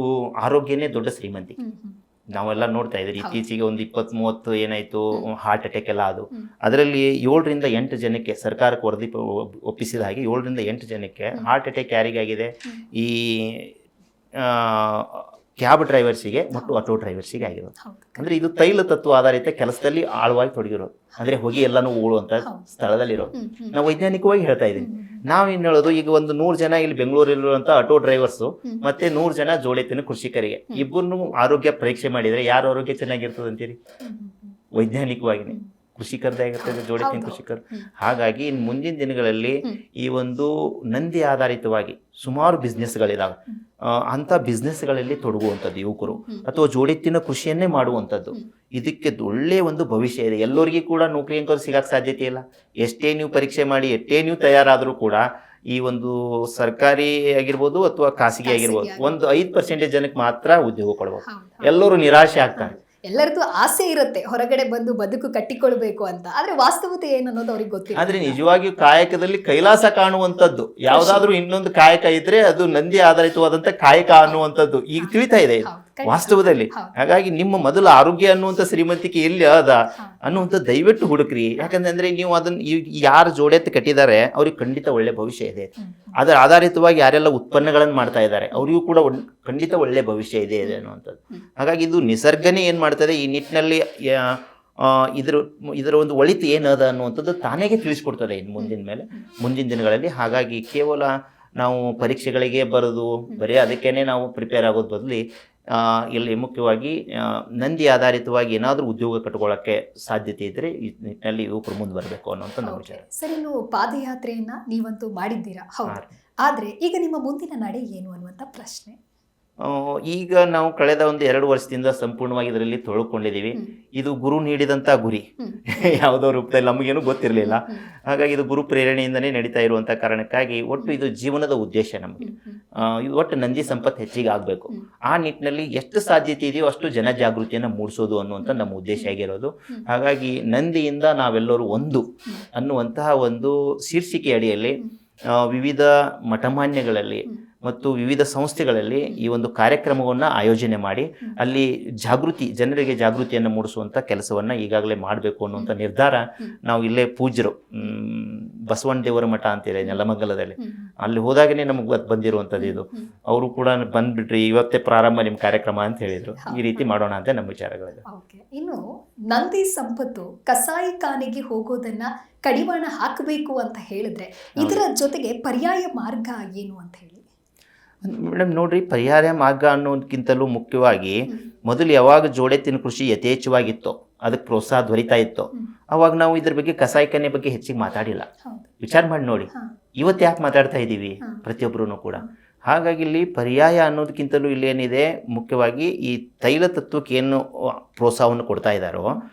ಆರೋಗ್ಯನೇ ದೊಡ್ಡ ಶ್ರೀಮಂತಿ. ನಾವೆಲ್ಲ ನೋಡ್ತಾ ಇದ್ದೀರಿ, ಇತ್ತೀಚೆಗೆ ಒಂದು 20-30 ಏನಾಯ್ತು ಹಾರ್ಟ್ ಅಟ್ಯಾಕ್ ಎಲ್ಲ ಅದು. ಅದರಲ್ಲಿ 7-8 ಜನಕ್ಕೆ ಸರ್ಕಾರಕ್ಕೆ ವರದಿ ಒಪ್ಪಿಸಿದ ಹಾಗೆ 7-8 ಜನಕ್ಕೆ ಹಾರ್ಟ್ ಅಟ್ಯಾಕ್ ಯಾರಿಗಾಗಿದೆ, ಈ ಕ್ಯಾಬ್ ಡ್ರೈವರ್ಸಿಗೆ ಮತ್ತು ಆಟೋ ಡ್ರೈವರ್ಸಿಗೆ ಆಗಿರೋದು. ಅಂದ್ರೆ ಇದು ತೈಲ ತತ್ವ ಆಧಾರಿತ ಕೆಲಸದಲ್ಲಿ ಆಳವಾಗಿ ತೊಡಗಿರೋದು, ಅಂದ್ರೆ ಹೊಗೆ ಎಲ್ಲಾನು ಓಡುವಂತ ಸ್ಥಳದಲ್ಲಿರೋದು. ನಾವು ವೈಜ್ಞಾನಿಕವಾಗಿ ಹೇಳ್ತಾ ಇದ್ದೀವಿ. ನಾವೇನು ಹೇಳೋದು, ಈಗ ಒಂದು 100 ಜನ ಇಲ್ಲಿ ಬೆಂಗಳೂರಲ್ಲಿರುವಂಥ ಆಟೋ ಡ್ರೈವರ್ಸು ಮತ್ತೆ 100 ಜನ ಜೋಡೆತ್ತಿನ ಕೃಷಿಕರಿಗೆ ಇಬ್ಬರನ್ನು ಆರೋಗ್ಯ ಪರೀಕ್ಷೆ ಮಾಡಿದರೆ ಯಾರ ಆರೋಗ್ಯ ಚೆನ್ನಾಗಿರ್ತದೆ ಅಂತೀರಿ? ವೈಜ್ಞಾನಿಕವಾಗಿನೇ ಕೃಷಿಕರದೇ ಆಗಿರ್ತದೆ, ಜೋಡೆತ್ತಿನ ಕೃಷಿಕರು. ಹಾಗಾಗಿ ಇನ್ನು ಮುಂದಿನ ದಿನಗಳಲ್ಲಿ ಈ ಒಂದು ನಂದಿ ಆಧಾರಿತವಾಗಿ ಸುಮಾರು ಬಿಸ್ನೆಸ್ಗಳಿದಾವೆ. ಅಂಥ ಬಿಸ್ನೆಸ್ಗಳಲ್ಲಿ ತೊಡಗುವಂಥದ್ದು ಯುವಕರು ಅಥವಾ ಜೋಡೆತ್ತಿನ ಕೃಷಿಯನ್ನೇ ಮಾಡುವಂಥದ್ದು, ಇದಕ್ಕೆ ಒಳ್ಳೆಯ ಒಂದು ಭವಿಷ್ಯ ಇದೆ. ಎಲ್ಲರಿಗೂ ಕೂಡ ನೌಕರಿ ಅಂಕರು ಸಿಗಕ್ಕೆ ಸಾಧ್ಯತೆ ಇಲ್ಲ. ಎಷ್ಟೇ ನೀವು ಪರೀಕ್ಷೆ ಮಾಡಿ, ಎಷ್ಟೇ ನೀವು ತಯಾರಾದರೂ ಕೂಡ ಈ ಒಂದು ಸರ್ಕಾರಿ ಆಗಿರ್ಬೋದು ಅಥವಾ ಖಾಸಗಿ ಆಗಿರ್ಬೋದು ಒಂದು 5% ಜನಕ್ಕೆ ಮಾತ್ರ ಉದ್ಯೋಗ ಕೊಡ್ಬೋದು. ಎಲ್ಲರೂ ನಿರಾಶೆ ಆಗ್ತಾರೆ. ಎಲ್ಲರದ್ದು ಆಸೆ ಇರುತ್ತೆ ಹೊರಗಡೆ ಬಂದು ಬದುಕು ಕಟ್ಟಿಕೊಳ್ಬೇಕು ಅಂತ, ಆದ್ರೆ ವಾಸ್ತವತೆ ಏನು ಅನ್ನೋದು ಅವ್ರಿಗೆ ಗೊತ್ತಿಲ್ಲ. ಆದ್ರೆ ನಿಜವಾಗಿಯೂ ಕಾಯಕದಲ್ಲಿ ಕೈಲಾಸ ಕಾಣುವಂಥದ್ದು ಯಾವ್ದಾದ್ರು ಇನ್ನೊಂದು ಕಾಯಕ ಇದ್ರೆ ಅದು ನಂದಿ ಆಧಾರಿತವಾದಂತ ಕಾಯಕ ಅನ್ನುವಂಥದ್ದು ಈಗ ತಿಳಿತಾ ಇದೆ. ವಾಸ್ತವದಲ್ಲಿ. ಹಾಗಾಗಿ ನಿಮ್ಮ ಮೊದಲ ಆರೋಗ್ಯ ಅನ್ನುವಂಥ ಶ್ರೀಮಂತಿಕೆ ಎಲ್ಲಿ ಅದ ಅನ್ನುವಂಥ ದಯವಿಟ್ಟು ಹುಡುಕ್ರಿ. ಯಾಕಂದ್ರೆ ನೀವು ಅದನ್ನ ಯಾರು ಜೋಡೆತ್ತು ಕಟ್ಟಿದ್ದಾರೆ ಅವ್ರಿಗೆ ಖಂಡಿತ ಒಳ್ಳೆ ಭವಿಷ್ಯ ಇದೆ. ಅದರ ಆಧಾರಿತವಾಗಿ ಯಾರೆಲ್ಲ ಉತ್ಪನ್ನಗಳನ್ನು ಮಾಡ್ತಾ ಇದ್ದಾರೆ ಅವರಿಗೂ ಕೂಡ ಖಂಡಿತ ಒಳ್ಳೆ ಭವಿಷ್ಯ ಇದೆ ಅನ್ನುವಂಥದ್ದು. ಹಾಗಾಗಿ ಇದು ನಿಸರ್ಗನೇ ಏನು ಮಾಡ್ತದೆ ಈ ನಿಟ್ಟಿನಲ್ಲಿ ಇದರ ಒಂದು ಒಳಿತು ಏನದ ಅನ್ನುವಂಥದ್ದು ತಾನೇಗೆ ತಿಳಿಸ್ಕೊಡ್ತದೆ ಇನ್ನು ಮುಂದಿನ ದಿನಗಳಲ್ಲಿ. ಹಾಗಾಗಿ ಕೇವಲ ನಾವು ಪರೀಕ್ಷೆಗಳಿಗೆ ಬರೆದು ಬರೀ ಅದಕ್ಕೇ ನಾವು ಪ್ರಿಪೇರ್ ಆಗೋದು ಬದಲಿ ಇಲ್ಲಿ ಮುಖ್ಯವಾಗಿ ನಂದಿ ಆಧಾರಿತವಾಗಿ ಏನಾದರೂ ಉದ್ಯೋಗ ಕಟ್ಕೊಳ್ಳೋಕ್ಕೆ ಸಾಧ್ಯತೆ ಇದ್ದರೆ ಈ ನಿಟ್ಟಿನಲ್ಲಿ ಯುವಕರು ಮುಂದೆ ಬರಬೇಕು ಅನ್ನೋಂಥ ನಮ್ಮ ವಿಚಾರ. ಸರ್, ಇನ್ನು ಪಾದಯಾತ್ರೆಯನ್ನ ನೀವಂತೂ ಮಾಡಿದ್ದೀರಾ, ಹೌದು. ಆದರೆ ಈಗ ನಿಮ್ಮ ಮುಂದಿನ ನಡೆ ಏನು ಅನ್ನುವಂಥ ಪ್ರಶ್ನೆ. ಈಗ ನಾವು ಕಳೆದ ಒಂದು 2 ವರ್ಷದಿಂದ ಸಂಪೂರ್ಣವಾಗಿ ಇದರಲ್ಲಿ ತೊಳ್ಕೊಂಡಿದ್ದೀವಿ. ಇದು ಗುರು ನೀಡಿದಂಥ ಗುರಿ, ಯಾವುದೋ ರೂಪದಲ್ಲಿ ನಮಗೇನು ಗೊತ್ತಿರಲಿಲ್ಲ. ಹಾಗಾಗಿ ಇದು ಗುರು ಪ್ರೇರಣೆಯಿಂದನೇ ನಡೀತಾ ಇರುವಂಥ ಕಾರಣಕ್ಕಾಗಿ ಒಟ್ಟು ಇದು ಜೀವನದ ಉದ್ದೇಶ ನಮಗೆ. ಒಟ್ಟು ನಂದಿ ಸಂಪತ್ತು ಹೆಚ್ಚಿಗೆ ಆಗಬೇಕು. ಆ ನಿಟ್ಟಿನಲ್ಲಿ ಎಷ್ಟು ಸಾಧ್ಯತೆ ಇದೆಯೋ ಅಷ್ಟು ಜನಜಾಗೃತಿಯನ್ನು ಮೂಡಿಸೋದು ಅನ್ನುವಂಥ ನಮ್ಮ ಉದ್ದೇಶ ಆಗಿರೋದು. ಹಾಗಾಗಿ ನಂದಿಯಿಂದ ನಾವೆಲ್ಲರೂ ಒಂದು ಅನ್ನುವಂತಹ ಒಂದು ಶೀರ್ಷಿಕೆ ಅಡಿಯಲ್ಲಿ ವಿವಿಧ ಮಠಮಾನ್ಯಗಳಲ್ಲಿ ಮತ್ತು ವಿವಿಧ ಸಂಸ್ಥೆಗಳಲ್ಲಿ ಈ ಒಂದು ಕಾರ್ಯಕ್ರಮವನ್ನು ಆಯೋಜನೆ ಮಾಡಿ ಅಲ್ಲಿ ಜನರಿಗೆ ಜಾಗೃತಿಯನ್ನು ಮೂಡಿಸುವಂಥ ಕೆಲಸವನ್ನು ಈಗಾಗಲೇ ಮಾಡಬೇಕು ಅನ್ನುವಂಥ ನಿರ್ಧಾರ ನಾವು ಇಲ್ಲೇ ಪೂಜ್ಯರು ಬಸವಣ್ಣ ದೇವರ ಮಠ ಅಂತೇಳಿ ನೆಲಮಂಗಲದಲ್ಲಿ ಅಲ್ಲಿ ಹೋದಾಗನೇ ನಮಗೆ ಬಂದಿರುವಂಥದ್ದು ಇದು. ಅವರು ಕೂಡ ಬಂದ್ಬಿಟ್ರಿ ಇವತ್ತೇ ಪ್ರಾರಂಭ ನಿಮ್ಮ ಕಾರ್ಯಕ್ರಮ ಅಂತ ಹೇಳಿದರು. ಈ ರೀತಿ ಮಾಡೋಣ ಅಂತ ನಮ್ಮ ವಿಚಾರಗಳಿದೆ. ಇನ್ನು ನಂದಿ ಸಂಪತ್ತು ಕಸಾಯಿಖಾನೆಗೆ ಹೋಗೋದನ್ನ ಕಡಿವಾಣ ಹಾಕಬೇಕು ಅಂತ ಹೇಳಿದ್ರೆ ಇದರ ಜೊತೆಗೆ ಪರ್ಯಾಯ ಮಾರ್ಗ ಏನು ಅಂತ ಹೇಳಿ? ಮೇಡಮ್ ನೋಡ್ರಿ, ಪರ್ಯಾಯ ಮಾರ್ಗ ಅನ್ನೋದಕ್ಕಿಂತಲೂ ಮುಖ್ಯವಾಗಿ ಮೊದಲು ಯಾವಾಗ ಜೋಡೆತ್ತಿನ ಕೃಷಿ ಯಥೇಚ್ಛವಾಗಿತ್ತೋ ಅದಕ್ಕೆ ಪ್ರೋತ್ಸಾಹ ದೊರೀತಾ ಇತ್ತು ಅವಾಗ ನಾವು ಇದ್ರ ಬಗ್ಗೆ ಕಸಾಯಿಖಾನೆ ಬಗ್ಗೆ ಹೆಚ್ಚಿಗೆ ಮಾತಾಡಿಲ್ಲ. ವಿಚಾರ ಮಾಡಿ ನೋಡಿ, ಇವತ್ತು ಯಾಕೆ ಮಾತಾಡ್ತಾ ಇದ್ದೀವಿ ಪ್ರತಿಯೊಬ್ಬರೂ ಕೂಡ. ಹಾಗಾಗಿ ಇಲ್ಲಿ ಪರ್ಯಾಯ ಅನ್ನೋದಕ್ಕಿಂತಲೂ ಇಲ್ಲೇನಿದೆ ಮುಖ್ಯವಾಗಿ ಈ ತೈಲ ತತ್ವಕ್ಕೆ ಏನು ಪ್ರೋತ್ಸಾಹವನ್ನು ಕೊಡ್ತಾ ಇದ್ದಾರೋ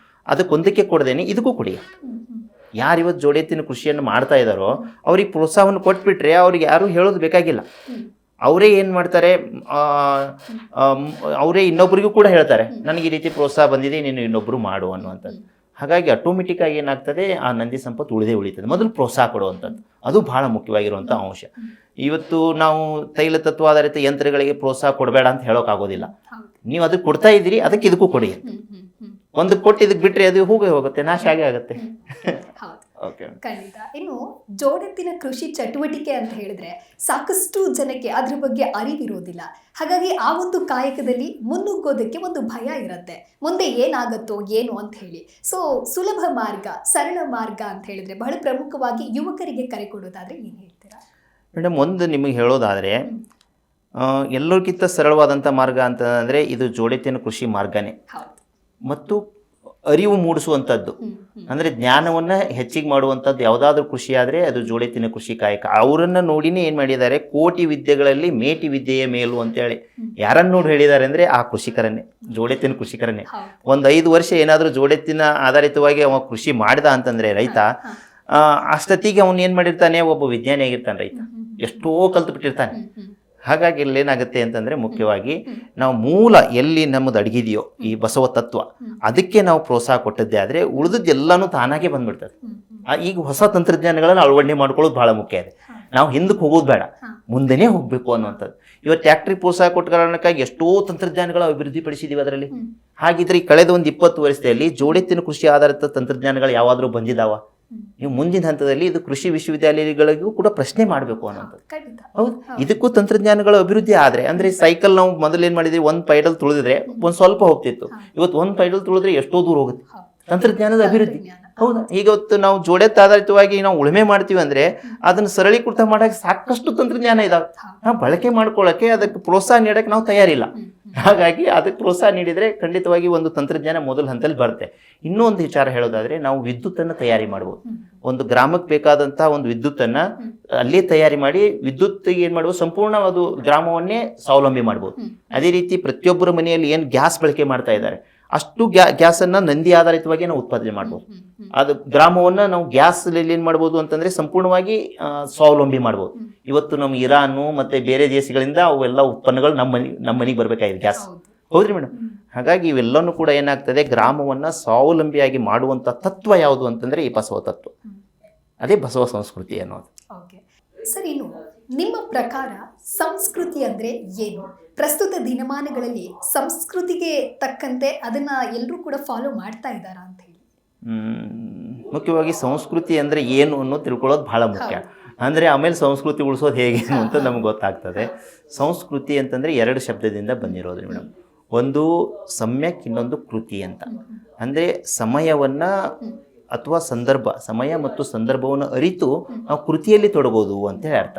ಅದಕ್ಕೊಂದಕ್ಕೆ ಕೊಡದೇನೆ ಇದಕ್ಕೂ ಕೊಡಿ. ಯಾರು ಇವತ್ತು ಜೋಡೆತ್ತಿನ ಕೃಷಿಯನ್ನು ಮಾಡ್ತಾ ಇದ್ದಾರೋ ಅವ್ರಿಗೆ ಪ್ರೋತ್ಸಾಹವನ್ನು ಕೊಟ್ಬಿಟ್ರೆ ಅವ್ರಿಗೆ ಯಾರು ಹೇಳೋದು ಬೇಕಾಗಿಲ್ಲ. ಅವರೇ ಏನು ಮಾಡ್ತಾರೆ, ಅವರೇ ಇನ್ನೊಬ್ರಿಗೂ ಕೂಡ ಹೇಳ್ತಾರೆ ನನಗೆ ಈ ರೀತಿ ಪ್ರೋತ್ಸಾಹ ಬಂದಿದೆ, ನೀನು ಇನ್ನೊಬ್ರು ಮಾಡು ಅನ್ನುವಂಥದ್ದು. ಹಾಗಾಗಿ ಆಟೋಮೆಟಿಕ್ಕಾಗಿ ಏನಾಗ್ತದೆ, ಆ ನಂದಿ ಸಂಪತ್ತು ಉಳಿತದೆ. ಮೊದಲು ಪ್ರೋತ್ಸಾಹ ಕೊಡುವಂಥದ್ದು ಅದು ಬಹಳ ಮುಖ್ಯವಾಗಿರುವಂಥ ಅಂಶ. ಇವತ್ತು ನಾವು ತೈಲ ತತ್ವ ಆಧಾರಿತ ಯಂತ್ರಗಳಿಗೆ ಪ್ರೋತ್ಸಾಹ ಕೊಡಬೇಡ ಅಂತ ಹೇಳೋಕ್ಕಾಗೋದಿಲ್ಲ. ನೀವು ಅದಕ್ಕೆ ಕೊಡ್ತಾ ಇದ್ದೀರಿ, ಅದಕ್ಕೆ ಇದಕ್ಕೂ ಕೊಡಿ. ಒಂದು ಕೊಟ್ಟು ಇದಕ್ಕೆ ಬಿಟ್ಟರೆ ಅದು ಹೋಗುತ್ತೆ, ನಾಶ ಆಗೇ ಆಗುತ್ತೆ. ಖಂಡಿತ. ಇನ್ನು ಜೋಡೆತ್ತಿನ ಕೃಷಿ ಚಟುವಟಿಕೆ ಅಂತ ಹೇಳಿದ್ರೆ ಸಾಕಷ್ಟು ಜನಕ್ಕೆ ಅದ್ರ ಬಗ್ಗೆ ಅರಿವಿರೋದಿಲ್ಲ. ಹಾಗಾಗಿ ಆ ಒಂದು ಕಾಯಕದಲ್ಲಿ ಮುನ್ನುಗ್ಗೋದಕ್ಕೆ ಒಂದು ಭಯ ಇರುತ್ತೆ, ಮುಂದೆ ಏನಾಗತ್ತೋ ಏನು ಅಂತ ಹೇಳಿ. ಸೊ ಸುಲಭ ಮಾರ್ಗ, ಸರಳ ಮಾರ್ಗ ಅಂತ ಹೇಳಿದ್ರೆ ಬಹಳ ಪ್ರಮುಖವಾಗಿ ಯುವಕರಿಗೆ ಕರೆ ಕೊಡೋದಾದ್ರೆ ಏನು ಹೇಳ್ತೀರಾ? ಮೇಡಮ್, ಒಂದು ನಿಮಗೆ ಹೇಳೋದಾದರೆ ಎಲ್ಲರಿಗಿಂತ ಸರಳವಾದಂಥ ಮಾರ್ಗ ಅಂತಂದರೆ ಇದು ಜೋಡೆತ್ತಿನ ಕೃಷಿ ಮಾರ್ಗನೇ. ಮತ್ತು ಅರಿವು ಮೂಡಿಸುವಂಥದ್ದು ಅಂದರೆ ಜ್ಞಾನವನ್ನು ಹೆಚ್ಚಿಗೆ ಮಾಡುವಂಥದ್ದು ಯಾವುದಾದ್ರೂ ಕೃಷಿ ಆದರೆ ಅದು ಜೋಡೆತ್ತಿನ ಕೃಷಿ ಕಾಯಕ. ಅವರನ್ನು ನೋಡಿನೇ ಏನು ಮಾಡಿದ್ದಾರೆ, ಕೋಟಿ ವಿದ್ಯೆಗಳಲ್ಲಿ ಮೇಟಿ ವಿದ್ಯೆಯ ಮೇಲು ಅಂತೇಳಿ ಯಾರನ್ನು ನೋಡಿ ಹೇಳಿದ್ದಾರೆ ಅಂದರೆ ಆ ಕೃಷಿಕರನ್ನೇ, ಜೋಡೆತ್ತಿನ ಕೃಷಿಕರನ್ನೇ. ಒಂದು 5 ವರ್ಷ ಏನಾದರೂ ಜೋಡೆತ್ತಿನ ಆಧಾರಿತವಾಗಿ ಅವ ಕೃಷಿ ಮಾಡಿದ ಅಂತಂದರೆ ರೈತ ಅಷ್ಟೊತ್ತಿಗೆ ಅವನು ಏನು ಮಾಡಿರ್ತಾನೆ, ಒಬ್ಬ ವಿಜ್ಞಾನಿ ಆಗಿರ್ತಾನೆ ರೈತ, ಎಷ್ಟೋ ಕಲ್ತು ಬಿಟ್ಟಿರ್ತಾನೆ. ಹಾಗಾಗಿ ಇಲ್ಲೇನಾಗುತ್ತೆ ಅಂತಂದರೆ ಮುಖ್ಯವಾಗಿ ನಾವು ಮೂಲ ಎಲ್ಲಿ ನಮ್ಮದು ಅಡಗಿದೆಯೋ ಈ ಬಸವ ತತ್ವ ಅದಕ್ಕೆ ನಾವು ಪ್ರೋತ್ಸಾಹ ಕೊಟ್ಟದ್ದೇ ಆದರೆ ಉಳಿದದ್ದು ಎಲ್ಲನೂ ತಾನಾಗೆ ಬಂದ್ಬಿಡ್ತದೆ. ಈಗ ಹೊಸ ತಂತ್ರಜ್ಞಾನಗಳನ್ನು ಅಳವಡಿಕೆ ಮಾಡ್ಕೊಳ್ಳೋದು ಭಾಳ ಮುಖ್ಯ ಇದೆ. ನಾವು ಹಿಂದಕ್ಕೆ ಹೋಗೋದು ಬೇಡ, ಮುಂದೆನೇ ಹೋಗಬೇಕು ಅನ್ನುವಂಥದ್ದು. ಇವತ್ತು ಟ್ಯಾಕ್ಟ್ರಿ ಪ್ರೋತ್ಸಾಹ ಕೊಟ್ಟ ಕಾರಣಕ್ಕಾಗಿ ಎಷ್ಟೋ ತಂತ್ರಜ್ಞಾನಗಳು ಅಭಿವೃದ್ಧಿಪಡಿಸಿದ್ದೀವಿ ಅದರಲ್ಲಿ. ಹಾಗಿದ್ರೆ ಈ ಕಳೆದ ಒಂದು 20 ವರ್ಷದಲ್ಲಿ ಜೋಡೆತ್ತಿನ ಕೃಷಿ ಆಧಾರಿತ ತಂತ್ರಜ್ಞಾನಗಳು ಯಾವಾದರೂ ಬಂದಿದ್ದಾವ? ನೀವು ಮುಂದಿನ ಹಂತದಲ್ಲಿ ಇದು ಕೃಷಿ ವಿಶ್ವವಿದ್ಯಾಲಯಗಳಿಗೂ ಕೂಡ ಪ್ರಶ್ನೆ ಮಾಡಬೇಕು ಅನ್ನೋಂಥದ್ದು. ಹೌದು, ಇದಕ್ಕೂ ತಂತ್ರಜ್ಞಾನಗಳು ಅಭಿವೃದ್ಧಿ ಆದರೆ ಅಂದರೆ ಸೈಕಲ್ ನಾವು ಮೊದಲು ಏನು ಮಾಡಿದ್ವಿ, ಒಂದು ಪೈಡಲ್ ತುಳಿದ್ರೆ ಒಂದು ಸ್ವಲ್ಪ ಹೋಗ್ತಿತ್ತು. ಇವತ್ತು ಒಂದು ಪೈಡಲ್ ತುಳಿದ್ರೆ ಎಷ್ಟೋ ದೂರ ಹೋಗುತ್ತೆ. ತಂತ್ರಜ್ಞಾನದ ಅಭಿವೃದ್ಧಿ. ಹೌದಾ, ಇವತ್ತು ನಾವು ಜೋಡೆತ್ತ ಆಧಾರಿತವಾಗಿ ನಾವು ಉಳುಮೆ ಮಾಡ್ತೀವಿ ಅಂದರೆ ಅದನ್ನು ಸರಳೀಕೃತ ಮಾಡೋಕ್ಕೆ ಸಾಕಷ್ಟು ತಂತ್ರಜ್ಞಾನ ಇದಾವೆ. ನಾವು ಬಳಕೆ ಮಾಡ್ಕೊಳ್ಳೋಕ್ಕೆ ಅದಕ್ಕೆ ಪ್ರೋತ್ಸಾಹ ನೀಡೋಕ್ಕೆ ನಾವು ತಯಾರಿಲ್ಲ. ಹಾಗಾಗಿ ಅದಕ್ಕೆ ಪ್ರೋತ್ಸಾಹ ನೀಡಿದರೆ ಖಂಡಿತವಾಗಿ ಒಂದು ತಂತ್ರಜ್ಞಾನ ಮೊದಲ ಹಂತದಲ್ಲಿ ಬರುತ್ತೆ. ಇನ್ನೂ ಒಂದು ವಿಚಾರ ಹೇಳೋದಾದರೆ ನಾವು ವಿದ್ಯುತ್ತನ್ನು ತಯಾರಿ ಮಾಡ್ಬೋದು. ಒಂದು ಗ್ರಾಮಕ್ಕೆ ಬೇಕಾದಂಥ ಒಂದು ವಿದ್ಯುತ್ತನ್ನು ಅಲ್ಲೇ ತಯಾರಿ ಮಾಡಿ ವಿದ್ಯುತ್ತಿಗೆ ಏನು ಮಾಡ್ಬೋದು, ಸಂಪೂರ್ಣ ಅದು ಗ್ರಾಮವನ್ನೇ ಸ್ವಾವಲಂಬಿ ಮಾಡ್ಬೋದು. ಅದೇ ರೀತಿ ಪ್ರತಿಯೊಬ್ಬರ ಮನೆಯಲ್ಲಿ ಏನು ಗ್ಯಾಸ್ ಬಳಕೆ ಮಾಡ್ತಾ ಇದ್ದಾರೆ ಅಷ್ಟು ಗ್ಯಾಸನ್ನು ನಂದಿ ಆಧಾರಿತವಾಗಿ ನಾವು ಉತ್ಪಾದನೆ ಮಾಡ್ಬೋದು. ಅದು ಗ್ರಾಮವನ್ನು ನಾವು ಗ್ಯಾಸ್ ಏನು ಮಾಡ್ಬೋದು ಅಂತಂದರೆ ಸಂಪೂರ್ಣವಾಗಿ ಸ್ವಾವಲಂಬಿ ಮಾಡ್ಬೋದು. ಇವತ್ತು ನಮ್ಮ ಇರಾನು ಮತ್ತು ಬೇರೆ ದೇಶಗಳಿಂದ ಅವೆಲ್ಲ ಉತ್ಪನ್ನಗಳು ನಮ್ಮ ಮನೆಗೆ ಬರಬೇಕಾಗಿದೆ ಗ್ಯಾಸ್. ಹೌದ್ರಿ ಮೇಡಮ್. ಹಾಗಾಗಿ ಇವೆಲ್ಲನೂ ಕೂಡ ಏನಾಗ್ತದೆ, ಗ್ರಾಮವನ್ನು ಸ್ವಾವಲಂಬಿಯಾಗಿ ಮಾಡುವಂಥ ತತ್ವ ಯಾವುದು ಅಂತಂದರೆ ಈ ಬಸವ ತತ್ವ, ಅದೇ ಬಸವ ಸಂಸ್ಕೃತಿ ಅನ್ನೋದು. ಸರ್, ಇನ್ನು ನಿಮ್ಮ ಪ್ರಕಾರ ಸಂಸ್ಕೃತಿ ಅಂದ್ರೆ ಏನು? ಪ್ರಸ್ತುತ ದಿನಮಾನಗಳಲ್ಲಿ ಸಂಸ್ಕೃತಿಗೆ ತಕ್ಕಂತೆ ಅದನ್ನ ಎಲ್ಲರೂ ಕೂಡ ಫಾಲೋ ಮಾಡ್ತಾ ಇದ್ದಾರಾ ಅಂತ ಹೇಳಿ? ಮುಖ್ಯವಾಗಿ ಸಂಸ್ಕೃತಿ ಅಂದರೆ ಏನು ಅನ್ನೋದು ತಿಳ್ಕೊಳ್ಳೋದು ಭಾಳ ಮುಖ್ಯ. ಅಂದರೆ ಆಮೇಲೆ ಸಂಸ್ಕೃತಿ ಉಳಿಸೋದು ಹೇಗೆ ಅಂತ ನಮ್ಗೆ ಗೊತ್ತಾಗ್ತದೆ. ಸಂಸ್ಕೃತಿ ಅಂತಂದರೆ 2 ಶಬ್ದದಿಂದ ಬಂದಿರೋದು ಮೇಡಮ್. ಒಂದು ಸಮ್ಯಕ್, ಇನ್ನೊಂದು ಕೃತಿ ಅಂತ. ಅಂದರೆ ಸಮಯವನ್ನು ಅಥವಾ ಸಮಯ ಮತ್ತು ಸಂದರ್ಭವನ್ನು ಅರಿತು ನಾವು ಕೃತಿಯಲ್ಲಿ ತೊಡಗೋದು ಅಂತೇಳಿ ಅರ್ಥ.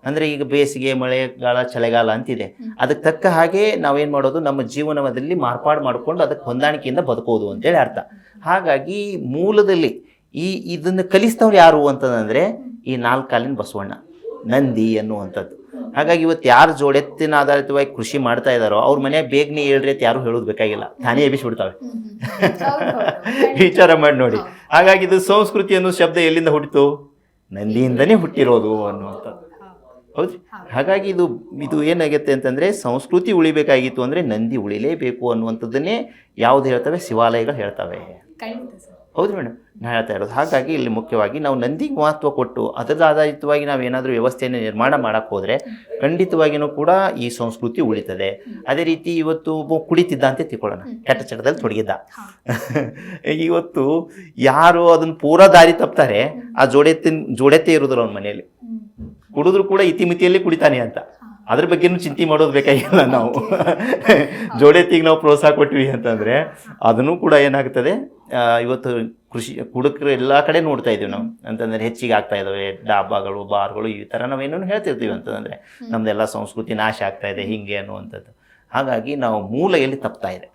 ಅಂದರೆ ಈಗ ಬೇಸಿಗೆ, ಮಳೆಗಾಲ, ಚಳಿಗಾಲ ಅಂತಿದೆ. ಅದಕ್ಕೆ ತಕ್ಕ ಹಾಗೆ ನಾವೇನು ಮಾಡೋದು, ನಮ್ಮ ಜೀವನದಲ್ಲಿ ಮಾರ್ಪಾಡು ಮಾಡಿಕೊಂಡು ಅದಕ್ಕೆ ಹೊಂದಾಣಿಕೆಯಿಂದ ಬದುಕೋದು ಅಂತೇಳಿ ಅರ್ಥ. ಹಾಗಾಗಿ ಮೂಲದಲ್ಲಿ ಇದನ್ನು ಕಲಿಸ್ತವ್ರು ಯಾರು ಅಂತಂದರೆ ಈ 4 ಕಾಲಿನ ಬಸವಣ್ಣ, ನಂದಿ ಅನ್ನುವಂಥದ್ದು. ಹಾಗಾಗಿ ಇವತ್ತು ಯಾರು ಜೋಡೆತ್ತಿನ ಆಧಾರಿತವಾಗಿ ಕೃಷಿ ಮಾಡ್ತಾ ಇದ್ದಾರೋ ಅವ್ರ ಮನೆಯಾಗ ಬೇಗನೆ ಹೇಳ್ರಿ ಅಂತ ಯಾರು ಹೇಳೋದು ಬೇಕಾಗಿಲ್ಲ, ತಾನೇ ಎಬ್ಬಿಸ್ಬಿಡ್ತಾವೆ. ವಿಚಾರ ಮಾಡಿ ನೋಡಿ. ಹಾಗಾಗಿ ಇದು ಸಂಸ್ಕೃತಿ ಅನ್ನೋ ಶಬ್ದ ಎಲ್ಲಿಂದ ಹುಟ್ಟಿತು? ನಂದಿಯಿಂದನೇ ಹುಟ್ಟಿರೋದು ಅನ್ನುವಂಥದ್ದು. ಹೌದು. ಹಾಗಾಗಿ ಇದು ಏನಾಗುತ್ತೆ ಅಂತಂದರೆ, ಸಂಸ್ಕೃತಿ ಉಳಿಬೇಕಾಗಿತ್ತು ಅಂದರೆ ನಂದಿ ಉಳಿಲೇಬೇಕು ಅನ್ನುವಂಥದ್ದನ್ನೇ ಯಾವ್ದು ಹೇಳ್ತವೆ? ಶಿವಾಲಯಗಳು ಹೇಳ್ತವೆ. ಹೌದು ಮೇಡಮ್, ನಾನು ಹೇಳ್ತಾ ಇರೋದು. ಹಾಗಾಗಿ ಇಲ್ಲಿ ಮುಖ್ಯವಾಗಿ ನಾವು ನಂದಿಗೆ ಮಹತ್ವ ಕೊಟ್ಟು ಅದರ ಆಧಾರಿತವಾಗಿ ನಾವು ಏನಾದರೂ ವ್ಯವಸ್ಥೆಯನ್ನು ನಿರ್ಮಾಣ ಮಾಡೋಕ್ಕೆ ಹೋದರೆ ಖಂಡಿತವಾಗಿಯೂ ಕೂಡ ಈ ಸಂಸ್ಕೃತಿ ಉಳಿತದೆ. ಅದೇ ರೀತಿ ಇವತ್ತು ಕುಡಿತಿದ್ದ ಅಂತ ತಿಳ್ಕೊಳ್ಳೋಣ, ಕೆಟ್ಟ ಚಟದಲ್ಲಿ ತೊಡಗಿದ್ದ. ಇವತ್ತು ಯಾರು ಅದನ್ನು ಪೂರಾ ದಾರಿ ತಪ್ತಾರೆ, ಆ ಜೋಡೆತ್ತೇ ಇರೋದಿಲ್ಲ ಅವ್ನ ಮನೆಯಲ್ಲಿ. ಕುಡಿದ್ರು ಕೂಡ ಇತಿಮಿತಿಯಲ್ಲಿ ಕುಡಿತಾನೆ ಅಂತ, ಅದ್ರ ಬಗ್ಗೆನೂ ಚಿಂತೆ ಮಾಡೋದು ಬೇಕಾಗಿಲ್ಲ ನಾವು. ಜೋಡೆತ್ತಿಗೆ ನಾವು ಪ್ರೋತ್ಸಾಹ ಕೊಟ್ವಿ ಅಂತಂದರೆ ಅದನ್ನು ಕೂಡ ಏನಾಗ್ತದೆ, ಇವತ್ತು ಕುಡುಕರು ಎಲ್ಲ ಕಡೆ ನೋಡ್ತಾ ಇದ್ದೀವಿ ನಾವು. ಅಂತಂದರೆ ಹೆಚ್ಚಿಗೆ ಆಗ್ತಾ ಇದ್ದಾವೆ ಡಾಬಾಗಳು, ಬಾರ್ಗಳು, ಈ ಥರ ನಾವೇನೋ ಹೇಳ್ತಿರ್ತೀವಿ. ಅಂತಂದರೆ ನಮ್ಮದೆಲ್ಲ ಸಂಸ್ಕೃತಿ ನಾಶ ಆಗ್ತಾ ಇದೆ ಹೀಗೆ ಅನ್ನುವಂಥದ್ದು. ಹಾಗಾಗಿ ನಾವು ಮೂಲ ಎಲ್ಲಿ ತಪ್ತಾ ಇದೆ,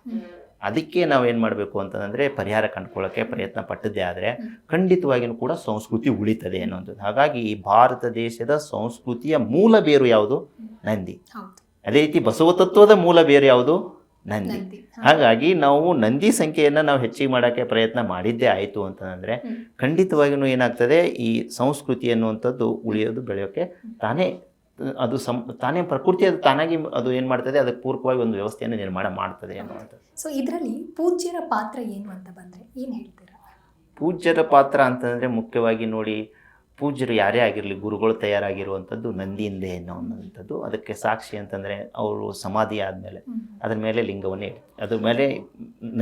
ಅದಕ್ಕೆ ನಾವೇನು ಮಾಡಬೇಕು ಅಂತಂದರೆ ಪರಿಹಾರ ಕಂಡುಕೊಳ್ಳೋಕ್ಕೆ ಪ್ರಯತ್ನ ಪಟ್ಟದ್ದೇ ಆದರೆ ಖಂಡಿತವಾಗಿಯೂ ಕೂಡ ಸಂಸ್ಕೃತಿ ಉಳಿತದೆ ಅನ್ನೋಂಥದ್ದು. ಹಾಗಾಗಿ ಈ ಭಾರತ ದೇಶದ ಸಂಸ್ಕೃತಿಯ ಮೂಲ ಬೇರು ಯಾವುದು? ನಂದಿ. ಅದೇ ರೀತಿ ಬಸವ ತತ್ವದ ಮೂಲ ಬೇರು ಯಾವುದು? ನಂದಿ. ಹಾಗಾಗಿ ನಾವು ನಂದಿ ಸಂಖ್ಯೆಯನ್ನು ನಾವು ಹೆಚ್ಚಿಗೆ ಮಾಡೋಕ್ಕೆ ಪ್ರಯತ್ನ ಮಾಡಿದ್ದೇ ಆಯಿತು ಅಂತಂದರೆ ಖಂಡಿತವಾಗಿಯೂ ಏನಾಗ್ತದೆ, ಈ ಸಂಸ್ಕೃತಿ ಅನ್ನುವಂಥದ್ದು ಉಳಿಯೋದು, ಬೆಳೆಯೋಕ್ಕೆ ತಾನೇ ಪ್ರಕೃತಿ ಅದು ತಾನಾಗಿ ಅದು ಏನು ಮಾಡ್ತದೆ, ಅದಕ್ಕೆ ಪೂರಕವಾಗಿ ಒಂದು ವ್ಯವಸ್ಥೆಯನ್ನು ನಿರ್ಮಾಣ ಮಾಡ್ತದೆ ಅನ್ನುವಂಥದ್ದು. ಸೊ ಇದರಲ್ಲಿ ಪೂಜ್ಯರ ಪಾತ್ರ ಏನು ಅಂತ ಬಂದರೆ ಏನು ಹೇಳ್ತೀರಾ? ಪೂಜ್ಯರ ಪಾತ್ರ ಅಂತಂದರೆ ಮುಖ್ಯವಾಗಿ ನೋಡಿ, ಪೂಜ್ಯರು ಯಾರೇ ಆಗಿರಲಿ, ಗುರುಗಳು ತಯಾರಾಗಿರುವಂಥದ್ದು ನಂದಿಯಿಂದೇ ಅನ್ನೋವಂಥದ್ದು. ಅದಕ್ಕೆ ಸಾಕ್ಷಿ ಅಂತಂದರೆ ಅವರು ಸಮಾಧಿ ಆದಮೇಲೆ ಅದ್ರ ಮೇಲೆ ಲಿಂಗವನ್ನೇ ಅದ್ರ ಮೇಲೆ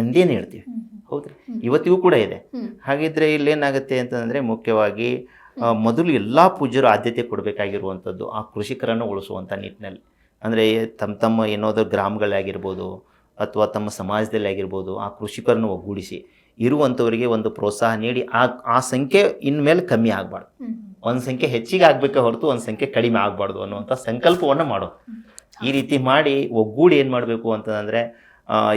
ನಂದಿಯನ್ನೇ ಹೇಳ್ತೀವಿ. ಹೌದ್ರಿ, ಇವತ್ತಿಗೂ ಕೂಡ ಇದೆ. ಹಾಗಿದ್ರೆ ಇಲ್ಲೇನಾಗುತ್ತೆ ಅಂತಂದರೆ ಮುಖ್ಯವಾಗಿ ಮೊದಲು ಎಲ್ಲ ಪೂಜ್ಯರು ಆದ್ಯತೆ ಕೊಡಬೇಕಾಗಿರುವಂಥದ್ದು ಆ ಕೃಷಿಕರನ್ನು ಉಳಿಸುವಂಥ ನಿಟ್ಟಿನಲ್ಲಿ. ಅಂದರೆ ತಮ್ಮ ಏನಾದರೂ ಗ್ರಾಮಗಳಾಗಿರ್ಬೋದು ಅಥವಾ ತಮ್ಮ ಸಮಾಜದಲ್ಲಿ ಆಗಿರ್ಬೋದು, ಆ ಕೃಷಿಕರನ್ನು ಒಗ್ಗೂಡಿಸಿ ಇರುವಂಥವರಿಗೆ ಒಂದು ಪ್ರೋತ್ಸಾಹ ನೀಡಿ ಆ ಸಂಖ್ಯೆ ಇನ್ಮೇಲೆ ಕಮ್ಮಿ ಆಗಬಾರ್ದು. ಒಂದು ಸಂಖ್ಯೆ ಹೆಚ್ಚಿಗೆ ಆಗಬೇಕೆ ಹೊರತು ಒಂದು ಸಂಖ್ಯೆ ಕಡಿಮೆ ಆಗಬಾರ್ದು ಅನ್ನುವಂಥ ಸಂಕಲ್ಪವನ್ನು ಮಾಡೋದು. ಈ ರೀತಿ ಮಾಡಿ ಒಗ್ಗೂಡಿ ಏನು ಮಾಡಬೇಕು ಅಂತಂದರೆ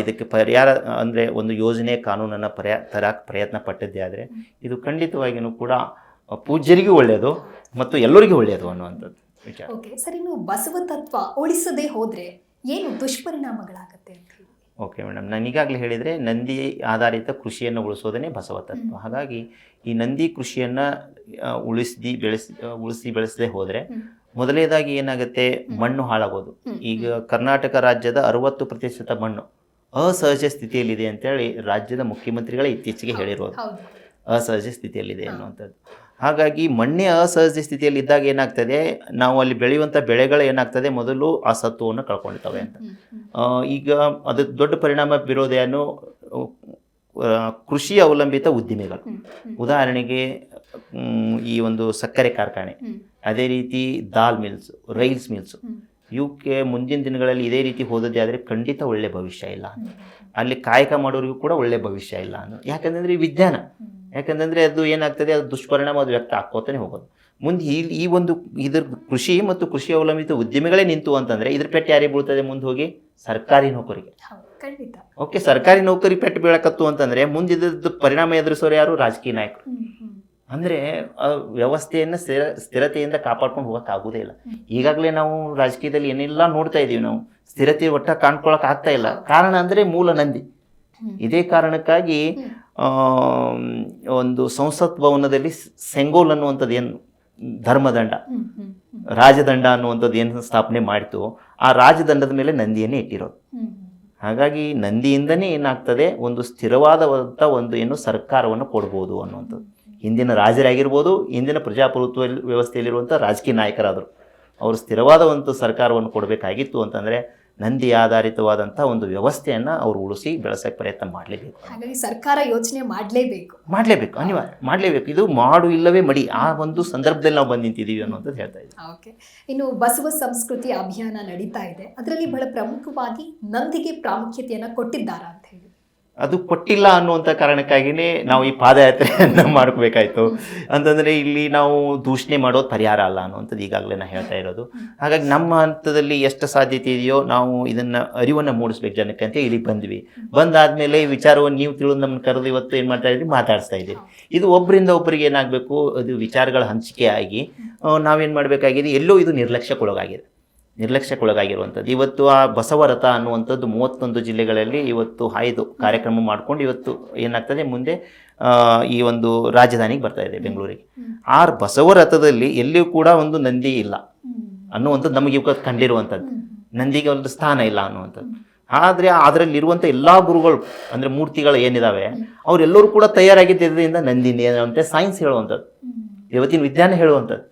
ಇದಕ್ಕೆ ಪರಿಹಾರ ಅಂದರೆ ಒಂದು ಯೋಜನೆ, ಕಾನೂನನ್ನು ತರಕ್ಕೆ ಪ್ರಯತ್ನ ಪಟ್ಟಿದ್ದೇ ಆದರೆ ಇದು ಖಂಡಿತವಾಗಿಯೂ ಕೂಡ ಪೂಜ್ಯರಿಗೂ ಒಳ್ಳೆಯದು ಮತ್ತು ಎಲ್ಲರಿಗೂ ಒಳ್ಳೆಯದು ಅನ್ನುವಂಥದ್ದು ವಿಚಾರ. ಓಕೆ ಸರ್, ಇನ್ನು ಬಸವ ತತ್ವ ಉಳಿಸದೇ ಹೋದರೆ ಏನು ದುಷ್ಪರಿಣಾಮಗಳಾಗುತ್ತೆ ಅಂತ ಹೇಳಿ? ಓಕೆ ಮೇಡಮ್, ನಾನು ಈಗಾಗಲೇ ಹೇಳಿದರೆ ನಂದಿ ಆಧಾರಿತ ಕೃಷಿಯನ್ನು ಉಳಿಸೋದೇ ಬಸವ ತತ್ವ. ಹಾಗಾಗಿ ಈ ನಂದಿ ಕೃಷಿಯನ್ನು ಉಳಿಸಿ ಬೆಳೆಸದೇ ಹೋದರೆ ಮೊದಲನೇದಾಗಿ ಏನಾಗುತ್ತೆ, ಮಣ್ಣು ಹಾಳಾಗೋದು. ಈಗ ಕರ್ನಾಟಕ ರಾಜ್ಯದ 60% ಮಣ್ಣು ಅಸಹಜ ಸ್ಥಿತಿಯಲ್ಲಿದೆ ಅಂತೇಳಿ ರಾಜ್ಯದ ಮುಖ್ಯಮಂತ್ರಿಗಳೇ ಇತ್ತೀಚೆಗೆ ಹೇಳಿರೋದು. ಅಸಹಜ ಸ್ಥಿತಿಯಲ್ಲಿದೆ ಅನ್ನುವಂಥದ್ದು. ಹಾಗಾಗಿ ಮಣ್ಣೇ ಅಸಹಜ ಸ್ಥಿತಿಯಲ್ಲಿ ಇದ್ದಾಗ ಏನಾಗ್ತದೆ, ನಾವು ಅಲ್ಲಿ ಬೆಳೆಯುವಂಥ ಬೆಳೆಗಳು ಏನಾಗ್ತದೆ, ಮೊದಲು ಆ ಸತ್ವವನ್ನು ಕಳ್ಕೊಂಡಿರ್ತವೆ ಅಂತ. ಈಗ ಅದು ದೊಡ್ಡ ಪರಿಣಾಮ ಬೀರೋದೇನು, ಕೃಷಿ ಅವಲಂಬಿತ ಉದ್ದಿಮೆಗಳು. ಉದಾಹರಣೆಗೆ ಈ ಒಂದು ಸಕ್ಕರೆ ಕಾರ್ಖಾನೆ, ಅದೇ ರೀತಿ ದಾಲ್ ಮಿಲ್ಸ್, ರೈಲ್ಸ್ ಮಿಲ್ಸು, ಇವಕ್ಕೆ ಮುಂದಿನ ದಿನಗಳಲ್ಲಿ ಇದೇ ರೀತಿ ಹೋದದ್ದೇ ಆದರೆ ಖಂಡಿತ ಒಳ್ಳೆ ಭವಿಷ್ಯ ಇಲ್ಲ. ಅಲ್ಲಿ ಕಾಯಕ ಮಾಡೋರಿಗೂ ಕೂಡ ಒಳ್ಳೆ ಭವಿಷ್ಯ ಇಲ್ಲ ಯಾಕಂದರೆ ವಿಜ್ಞಾನ, ಯಾಕಂದರೆ ಅದು ಏನಾಗ್ತದೆ, ಅದು ದುಷ್ಪರಿಣಾಮ ಅದು ವ್ಯಕ್ತ ಆಗ್ಕೋತಾನೆ ಹೋಗೋದು. ಮುಂದೆ ಈ ಒಂದು ಇದ್ರ ಕೃಷಿ ಮತ್ತು ಕೃಷಿ ಅವಲಂಬಿತ ಉದ್ಯಮಿಗಳೇ ನಿಂತು ಅಂತಂದರೆ ಇದ್ರ ಪೆಟ್ಟು ಯಾರಿಗೆ ಬೀಳ್ತದೆ ಮುಂದೆ ಹೋಗಿ? ಸರ್ಕಾರಿ ನೌಕರಿಗೆ. ಓಕೆ, ಸರ್ಕಾರಿ ನೌಕರಿ ಪೆಟ್ಟು ಬೀಳಕತ್ತು ಅಂತಂದರೆ ಮುಂದೆ ಇದ್ರದ್ದು ಪರಿಣಾಮ ಎದುರಿಸೋರು ಯಾರು? ರಾಜಕೀಯ ನಾಯಕರು. ಅಂದರೆ ವ್ಯವಸ್ಥೆಯನ್ನು ಸ್ಥಿರತೆಯಿಂದ ಕಾಪಾಡ್ಕೊಂಡು ಹೋಗೋಕ್ಕಾಗೋದೇ ಇಲ್ಲ. ಈಗಾಗಲೇ ನಾವು ರಾಜಕೀಯದಲ್ಲಿ ಏನೆಲ್ಲ ನೋಡ್ತಾ ಇದ್ದೀವಿ, ನಾವು ಸ್ಥಿರತೆ ಒಟ್ಟ ಕಾಣ್ಕೊಳಕ್ಕೆ ಆಗ್ತಾ ಇಲ್ಲ. ಕಾರಣ ಅಂದರೆ ಮೂಲ ನಂದಿ. ಇದೇ ಕಾರಣಕ್ಕಾಗಿ ಒಂದು ಸಂಸತ್ ಭವನದಲ್ಲಿ ಸೆಂಗೋಲ್ ಅನ್ನುವಂಥದ್ದು ಏನು ಧರ್ಮದಂಡ, ರಾಜದಂಡ ಅನ್ನುವಂಥದ್ದು ಏನು ಸ್ಥಾಪನೆ ಮಾಡಿತು, ಆ ರಾಜದಂಡದ ಮೇಲೆ ನಂದಿಯನ್ನೇ ಇಟ್ಟಿರೋದು. ಹಾಗಾಗಿ ನಂದಿಯಿಂದನೇ ಏನಾಗ್ತದೆ, ಒಂದು ಸ್ಥಿರವಾದಂಥ ಒಂದು ಏನು ಸರ್ಕಾರವನ್ನು ಕೊಡ್ಬೋದು ಅನ್ನುವಂಥದ್ದು. ಹಿಂದಿನ ರಾಜರಾಗಿರ್ಬೋದು, ಹಿಂದಿನ ಪ್ರಜಾಪ್ರಭುತ್ವ ವ್ಯವಸ್ಥೆಯಲ್ಲಿರುವಂಥ ರಾಜಕೀಯ ನಾಯಕರಾದರು ಅವರು ಸ್ಥಿರವಾದ ಒಂದು ಸರ್ಕಾರವನ್ನು ಕೊಡಬೇಕಾಗಿತ್ತು ಅಂತಂದರೆ ನಂದಿ ಆಧಾರಿತವಾದಂಥ ಒಂದು ವ್ಯವಸ್ಥೆಯನ್ನು ಅವರು ಉಳಿಸಿ ಬೆಳೆಸೋಕ್ಕೆ ಪ್ರಯತ್ನ ಮಾಡಲೇಬೇಕು. ಹಾಗಾಗಿ ಸರ್ಕಾರ ಯೋಚನೆ ಮಾಡಲೇಬೇಕು, ಅನಿವಾರ್ಯ ಮಾಡಲೇಬೇಕು. ಇದು ಮಾಡು ಇಲ್ಲವೇ ಮಡಿ, ಆ ಒಂದು ಸಂದರ್ಭದಲ್ಲಿ ನಾವು ಬಂದು ನಿಂತಿದ್ದೀವಿ ಅನ್ನೋಂಥದ್ದು ಹೇಳ್ತಾ ಇದ್ದೀವಿ. ಓಕೆ, ಇನ್ನು ಬಸವ ಸಂಸ್ಕೃತಿ ಅಭಿಯಾನ ನಡೀತಾ ಇದೆ, ಅದರಲ್ಲಿ ಬಹಳ ಪ್ರಮುಖವಾಗಿ ನಂದಿಗೆ ಪ್ರಾಮುಖ್ಯತೆಯನ್ನು ಕೊಟ್ಟಿದ್ದಾರಾ ಅಂತ ಹೇಳಿ? ಅದು ಕೊಟ್ಟಿಲ್ಲ ಅನ್ನುವಂಥ ಕಾರಣಕ್ಕಾಗಿಯೇ ನಾವು ಈ ಪಾದಯಾತ್ರೆಯನ್ನು ಮಾಡಬೇಕಾಯ್ತು. ಅಂತಂದರೆ ಇಲ್ಲಿ ನಾವು ದೂಷಣೆ ಮಾಡೋದು ಪರಿಹಾರ ಅಲ್ಲ ಅನ್ನುವಂಥದ್ದು ಈಗಾಗಲೇ ನಾನು ಹೇಳ್ತಾ ಇರೋದು. ಹಾಗಾಗಿ ನಮ್ಮ ಹಂತದಲ್ಲಿ ಎಷ್ಟು ಸಾಧ್ಯತೆ ಇದೆಯೋ ನಾವು ಇದನ್ನು ಅರಿವನ್ನು ಮೂಡಿಸ್ಬೇಕು ಜನಕ್ಕೆ ಅಂತ ಇಲ್ಲಿಗೆ ಬಂದ್ವಿ. ಬಂದಾದಮೇಲೆ ಈ ವಿಚಾರವನ್ನು ನೀವು ತಿಳಿದು ನಮ್ಮನ್ನು ಕರೆದು ಇವತ್ತು ಏನು ಮಾಡ್ತಾ ಇದ್ದೀವಿ, ಮಾತಾಡಿಸ್ತಾ ಇದ್ದೀವಿ. ಇದು ಒಬ್ಬರಿಂದ ಒಬ್ಬರಿಗೆ ಏನಾಗಬೇಕು, ಅದು ವಿಚಾರಗಳ ಹಂಚಿಕೆ ಆಗಿ ನಾವೇನು ಮಾಡಬೇಕಾಗಿದೆ, ಎಲ್ಲೋ ಇದು ನಿರ್ಲಕ್ಷ್ಯಕ್ಕೊಳಗಾಗಿರುವಂಥದ್ದು. ಇವತ್ತು ಆ ಬಸವ ರಥ ಅನ್ನುವಂಥದ್ದು 31 ಜಿಲ್ಲೆಗಳಲ್ಲಿ ಇವತ್ತು ಹಾಯ್ದು ಕಾರ್ಯಕ್ರಮ ಮಾಡ್ಕೊಂಡು ಇವತ್ತು ಏನಾಗ್ತದೆ, ಮುಂದೆ ಈ ಒಂದು ರಾಜಧಾನಿಗೆ ಬರ್ತಾ ಇದೆ, ಬೆಂಗಳೂರಿಗೆ. ಆ ಬಸವ ರಥದಲ್ಲಿ ಎಲ್ಲಿಯೂ ಕೂಡ ಒಂದು ನಂದಿ ಇಲ್ಲ ಅನ್ನುವಂಥದ್ದು ನಮಗೆ ಇವತ್ತು ಕಂಡಿರುವಂಥದ್ದು. ನಂದಿಗೆ ಒಂದು ಸ್ಥಾನ ಇಲ್ಲ ಅನ್ನುವಂಥದ್ದು. ಆದರೆ ಅದರಲ್ಲಿರುವಂಥ ಎಲ್ಲ ಗುರುಗಳು ಅಂದರೆ ಮೂರ್ತಿಗಳು ಏನಿದಾವೆ ಅವರೆಲ್ಲರೂ ಕೂಡ ತಯಾರಾಗಿದ್ದರಿಂದ ನಂದಿನಿ ಅಂತ ಸೈನ್ಸ್ ಹೇಳುವಂಥದ್ದು, ಇವತ್ತಿನ ವಿಜ್ಞಾನ ಹೇಳುವಂಥದ್ದು.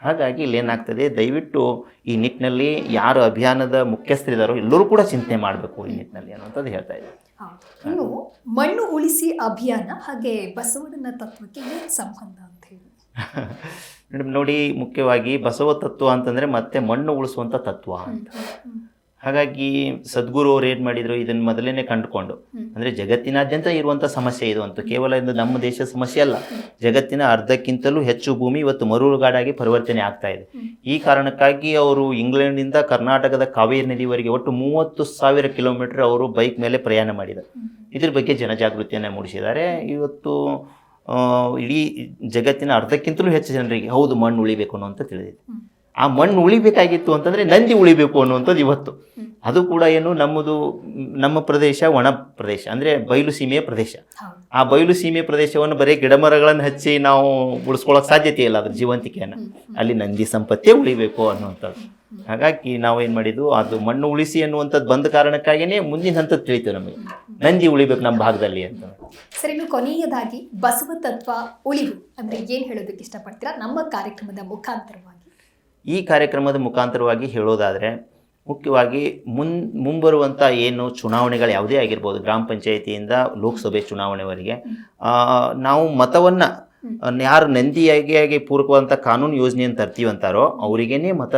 ಹಾಗಾಗಿ ಇಲ್ಲೇನಾಗ್ತದೆ, ದಯವಿಟ್ಟು ಈ ನಿಟ್ಟಿನಲ್ಲಿ ಯಾರು ಅಭಿಯಾನದ ಮುಖ್ಯಸ್ಥರಿದ್ದಾರೋ ಎಲ್ಲರೂ ಕೂಡ ಚಿಂತನೆ ಮಾಡಬೇಕು ಈ ನಿಟ್ಟಿನಲ್ಲಿ ಅನ್ನೋಂಥದ್ದು ಹೇಳ್ತಾ ಇದ್ದಾರೆ. ಇನ್ನು ಮಣ್ಣು ಉಳಿಸಿ ಅಭಿಯಾನ ಹಾಗೆ ಬಸವಣ್ಣನ ತತ್ವಕ್ಕೆ ಏನು ಸಂಬಂಧ ಅಂತ ಹೇಳಿ? ಮೇಡಮ್ ನೋಡಿ, ಮುಖ್ಯವಾಗಿ ಬಸವ ತತ್ವ ಅಂತಂದರೆ ಮತ್ತೆ ಮಣ್ಣು ಉಳಿಸುವಂಥ ತತ್ವ ಅಂತ. ಹಾಗಾಗಿ ಸದ್ಗುರು ಅವ್ರು ಏನು ಮಾಡಿದರು, ಇದನ್ನು ಮೊದಲೇ ಕಂಡುಕೊಂಡು, ಅಂದರೆ ಜಗತ್ತಿನಾದ್ಯಂತ ಇರುವಂಥ ಸಮಸ್ಯೆ ಇದು ಅಂತ, ಕೇವಲ ಇದು ನಮ್ಮ ದೇಶದ ಸಮಸ್ಯೆ ಅಲ್ಲ, ಜಗತ್ತಿನ ಅರ್ಧಕ್ಕಿಂತಲೂ ಹೆಚ್ಚು ಭೂಮಿ ಇವತ್ತು ಮರಳುಗಾಡಾಗಿ ಪರಿವರ್ತನೆ ಆಗ್ತಾ ಇದೆ. ಈ ಕಾರಣಕ್ಕಾಗಿ ಅವರು ಇಂಗ್ಲೆಂಡಿಂದ ಕರ್ನಾಟಕದ ಕಾವೇರಿ ನದಿವರೆಗೆ ಒಟ್ಟು 30,000 ಕಿಲೋಮೀಟರ್ ಅವರು ಬೈಕ್ ಮೇಲೆ ಪ್ರಯಾಣ ಮಾಡಿದ್ದಾರೆ. ಇದ್ರ ಬಗ್ಗೆ ಜನಜಾಗೃತಿಯನ್ನು ಮೂಡಿಸಿದ್ದಾರೆ. ಇವತ್ತು ಇಡೀ ಜಗತ್ತಿನ ಅರ್ಧಕ್ಕಿಂತಲೂ ಹೆಚ್ಚು ಜನರಿಗೆ ಹೌದು ಮಣ್ಣು ಉಳಿಬೇಕು ಅನ್ನೋಂತ ತಿಳಿದಿದೆ. ಆ ಮಣ್ಣು ಉಳಿಬೇಕಾಗಿತ್ತು ಅಂತಂದರೆ ನಂದಿ ಉಳಿಬೇಕು ಅನ್ನುವಂಥದ್ದು ಇವತ್ತು. ಅದು ಕೂಡ ಏನು, ನಮ್ಮ ಪ್ರದೇಶ ಒಣ ಪ್ರದೇಶ, ಅಂದರೆ ಬಯಲು ಸೀಮೆಯ ಪ್ರದೇಶ. ಆ ಬಯಲು ಸೀಮೆಯ ಪ್ರದೇಶವನ್ನು ಬರೀ ಗಿಡಮರಗಳನ್ನು ಹಚ್ಚಿ ನಾವು ಉಳಿಸ್ಕೊಳ್ಳೋಕೆ ಸಾಧ್ಯತೆ ಇಲ್ಲ, ಅದ್ರ ಜೀವಂತಿಕೆಯನ್ನು. ಅಲ್ಲಿ ನಂದಿ ಸಂಪತ್ತೇ ಉಳಿಬೇಕು ಅನ್ನುವಂಥದ್ದು. ಹಾಗಾಗಿ ನಾವೇನು ಮಾಡಿದ್ದು, ಅದು ಮಣ್ಣು ಉಳಿಸಿ ಅನ್ನುವಂಥದ್ದು ಬಂದ ಕಾರಣಕ್ಕಾಗಿಯೇ ಮುಂದಿನ ಹಂತದ್ದು ತಿಳಿತು ನಮಗೆ, ನಂದಿ ಉಳಿಬೇಕು ನಮ್ಮ ಭಾಗದಲ್ಲಿ ಅಂತ. ಸರಿ, ಇನ್ನು ಕೊನೆಯದಾಗಿ ಬಸವ ತತ್ವ ಉಳಿವು ಅಂದರೆ ಏನು ಹೇಳೋದಕ್ಕೆ ಇಷ್ಟಪಡ್ತೀರಾ ನಮ್ಮ ಕಾರ್ಯಕ್ರಮದ ಮುಖಾಂತರವಾಗಿ? ಈ ಕಾರ್ಯಕ್ರಮದ ಮುಖಾಂತರವಾಗಿ ಹೇಳೋದಾದರೆ ಮುಖ್ಯವಾಗಿ ಮುಂಬರುವಂಥ ಏನು ಚುನಾವಣೆಗಳು ಯಾವುದೇ ಆಗಿರ್ಬೋದು, ಗ್ರಾಮ ಪಂಚಾಯಿತಿಯಿಂದ ಲೋಕಸಭೆ ಚುನಾವಣೆವರೆಗೆ ನಾವು ಮತವನ್ನು ಯಾರು ನಂದಿಯಾಗಿ ಪೂರಕವಾದಂಥ ಕಾನೂನು ಯೋಜನೆಯನ್ನು ತರ್ತೀವಿ ಅಂತಾರೋ ಅವರಿಗೇನೆ ಮತ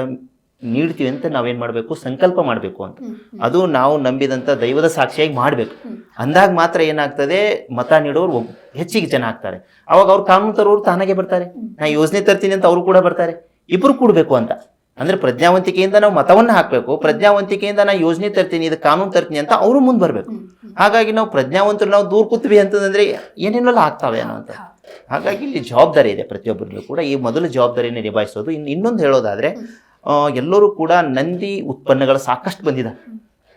ನೀಡ್ತೀವಿ ಅಂತ ನಾವೇನು ಮಾಡಬೇಕು, ಸಂಕಲ್ಪ ಮಾಡಬೇಕು ಅಂತ. ಅದು ನಾವು ನಂಬಿದಂಥ ದೈವದ ಸಾಕ್ಷಿಯಾಗಿ ಮಾಡಬೇಕು. ಅಂದಾಗ ಮಾತ್ರ ಏನಾಗ್ತದೆ, ಮತ ನೀಡೋರು ಹೆಚ್ಚಿಗೆ ಜನ ಆಗ್ತಾರೆ. ಅವಾಗ ಅವ್ರು ಕಾನೂನು ತರೋರು ತಾನಾಗೆ ಬರ್ತಾರೆ. ನಾ ಯೋಜನೆ ತರ್ತೀನಿ ಅಂತ ಅವರು ಕೂಡ ಬರ್ತಾರೆ. ಇಬ್ಬರು ಕೂಡಬೇಕು ಅಂತ. ಅಂದರೆ ಪ್ರಜ್ಞಾವಂತಿಕೆಯಿಂದ ನಾವು ಮತವನ್ನು ಹಾಕಬೇಕು, ಪ್ರಜ್ಞಾವಂತಿಕೆಯಿಂದ ನಾನು ಯೋಜನೆ ತರ್ತೀನಿ, ಇದು ಕಾನೂನು ತರ್ತೀನಿ ಅಂತ ಅವರು ಮುಂದೆ ಬರಬೇಕು. ಹಾಗಾಗಿ ನಾವು ಪ್ರಜ್ಞಾವಂತರು ನಾವು ದೂರ ಕೂತ್ವಿ ಅಂತಂದರೆ ಏನೇನೆಲ್ಲ ಆಗ್ತಾವೆ ಅನ್ನೋಂಥ. ಹಾಗಾಗಿ ಇಲ್ಲಿ ಜವಾಬ್ದಾರಿ ಇದೆ ಪ್ರತಿಯೊಬ್ಬರಿಗೂ ಕೂಡ. ಈ ಮೊದಲ ಜವಾಬ್ದಾರಿಯನ್ನು ನಿಭಾಯಿಸೋದು. ಇನ್ನೊಂದು ಹೇಳೋದಾದರೆ, ಎಲ್ಲರೂ ಕೂಡ ನಂದಿ ಉತ್ಪನ್ನಗಳು ಸಾಕಷ್ಟು ಬಂದಿದೆ.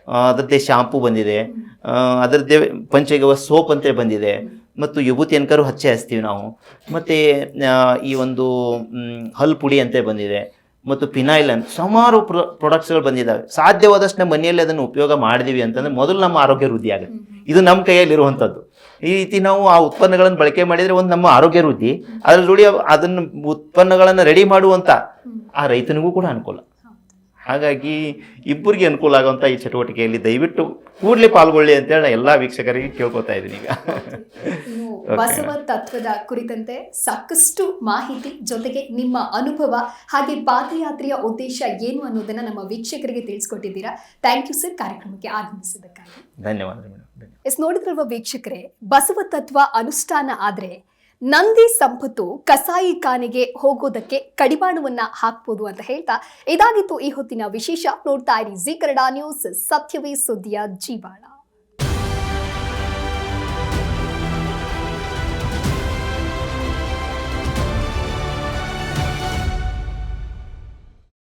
ಅದರದ್ದೇ ಶಾಂಪೂ ಬಂದಿದೆ, ಅದರದ್ದೇ ಪಂಚಗವ್ಯ ಸೋಪ್ ಅಂತೇಳಿ ಬಂದಿದೆ, ಮತ್ತು ವಿಭೂತಿ ಅನ್ಕರು ಹಚ್ತೀವಿ ನಾವು. ಮತ್ತು ಈ ಒಂದು ಹಲ್ ಪುಡಿ ಅಂತ ಬಂದಿದೆ, ಮತ್ತು ಫಿನೈಲ್ ಅಂತ ಸುಮಾರು ಪ್ರಾಡಕ್ಟ್ಸ್ಗಳು ಬಂದಿದ್ದಾವೆ. ಸಾಧ್ಯವಾದಷ್ಟು ನಮ್ಮ ಮನೆಯಲ್ಲಿ ಅದನ್ನು ಉಪಯೋಗ ಮಾಡಿದೀವಿ ಅಂತಂದರೆ ಮೊದಲು ನಮ್ಮ ಆರೋಗ್ಯ ವೃದ್ಧಿ ಆಗುತ್ತೆ. ಇದು ನಮ್ಮ ಕೈಯಲ್ಲಿರುವಂಥದ್ದು. ಈ ರೀತಿ ನಾವು ಆ ಉತ್ಪನ್ನಗಳನ್ನು ಬಳಕೆ ಮಾಡಿದರೆ ಒಂದು ನಮ್ಮ ಆರೋಗ್ಯ ವೃದ್ಧಿ, ಅದರ ಜೋಡಿ ಅದನ್ನು ಉತ್ಪನ್ನಗಳನ್ನು ರೆಡಿ ಮಾಡುವಂಥ ಆ ರೈತನಿಗೂ ಕೂಡ ಅನುಕೂಲ. ಹಾಗಾಗಿ ಇಬ್ಬರಿಗೆ ಅನುಕೂಲ ಆಗುವಂಥ ಈ ಚಟುವಟಿಕೆಯಲ್ಲಿ ದಯವಿಟ್ಟು ಕೂಡಲೇ ಪಾಲ್ಗೊಳ್ಳಿ ಅಂತೇಳಿ ಎಲ್ಲ ವೀಕ್ಷಕರಿಗೆ ಕೇಳ್ಕೊತಾ ಇದ್ದೀನಿ. ಈಗ ಬಸವ ತತ್ವದ ಕುರಿತಂತೆ ಸಾಕಷ್ಟು ಮಾಹಿತಿ ಜೊತೆಗೆ ನಿಮ್ಮ ಅನುಭವ ಹಾಗೆ ಪಾದಯಾತ್ರೆಯ ಉದ್ದೇಶ ಏನು ಅನ್ನೋದನ್ನ ನಮ್ಮ ವೀಕ್ಷಕರಿಗೆ ತಿಳಿಸ್ಕೊಟ್ಟಿದ್ದೀರಾ. ಥ್ಯಾಂಕ್ ಯು ಸರ್, ಕಾರ್ಯಕ್ರಮಕ್ಕೆ ಆಗಮಿಸಿದ್ದಕ್ಕಾಗಿ. ಧನ್ಯವಾದಗಳು ಮೇಡಮ್. ನೋಡಿದ್ರಲ್ವ ವೀಕ್ಷಕರೇ, ಬಸವ ತತ್ವ ಅನುಷ್ಠಾನ ಆದ್ರೆ ನಂದಿ ಸಂಪತ್ತು ಕಸಾಯಿಖಾನೆಗೆ ಹೋಗೋದಕ್ಕೆ ಕಡಿವಾಣವನ್ನ ಹಾಕ್ಬೋದು ಅಂತ ಹೇಳ್ತಾ ಇದಾಗಿತ್ತು ಈ ಹೊತ್ತಿನ ವಿಶೇಷ. ನೋಡ್ತಾ ಇರಿ ಜೀ ಕನ್ನಡ ನ್ಯೂಸ್, ಸತ್ಯವೇ ಸುದ್ದಿಯ ಜೀವಾಳ.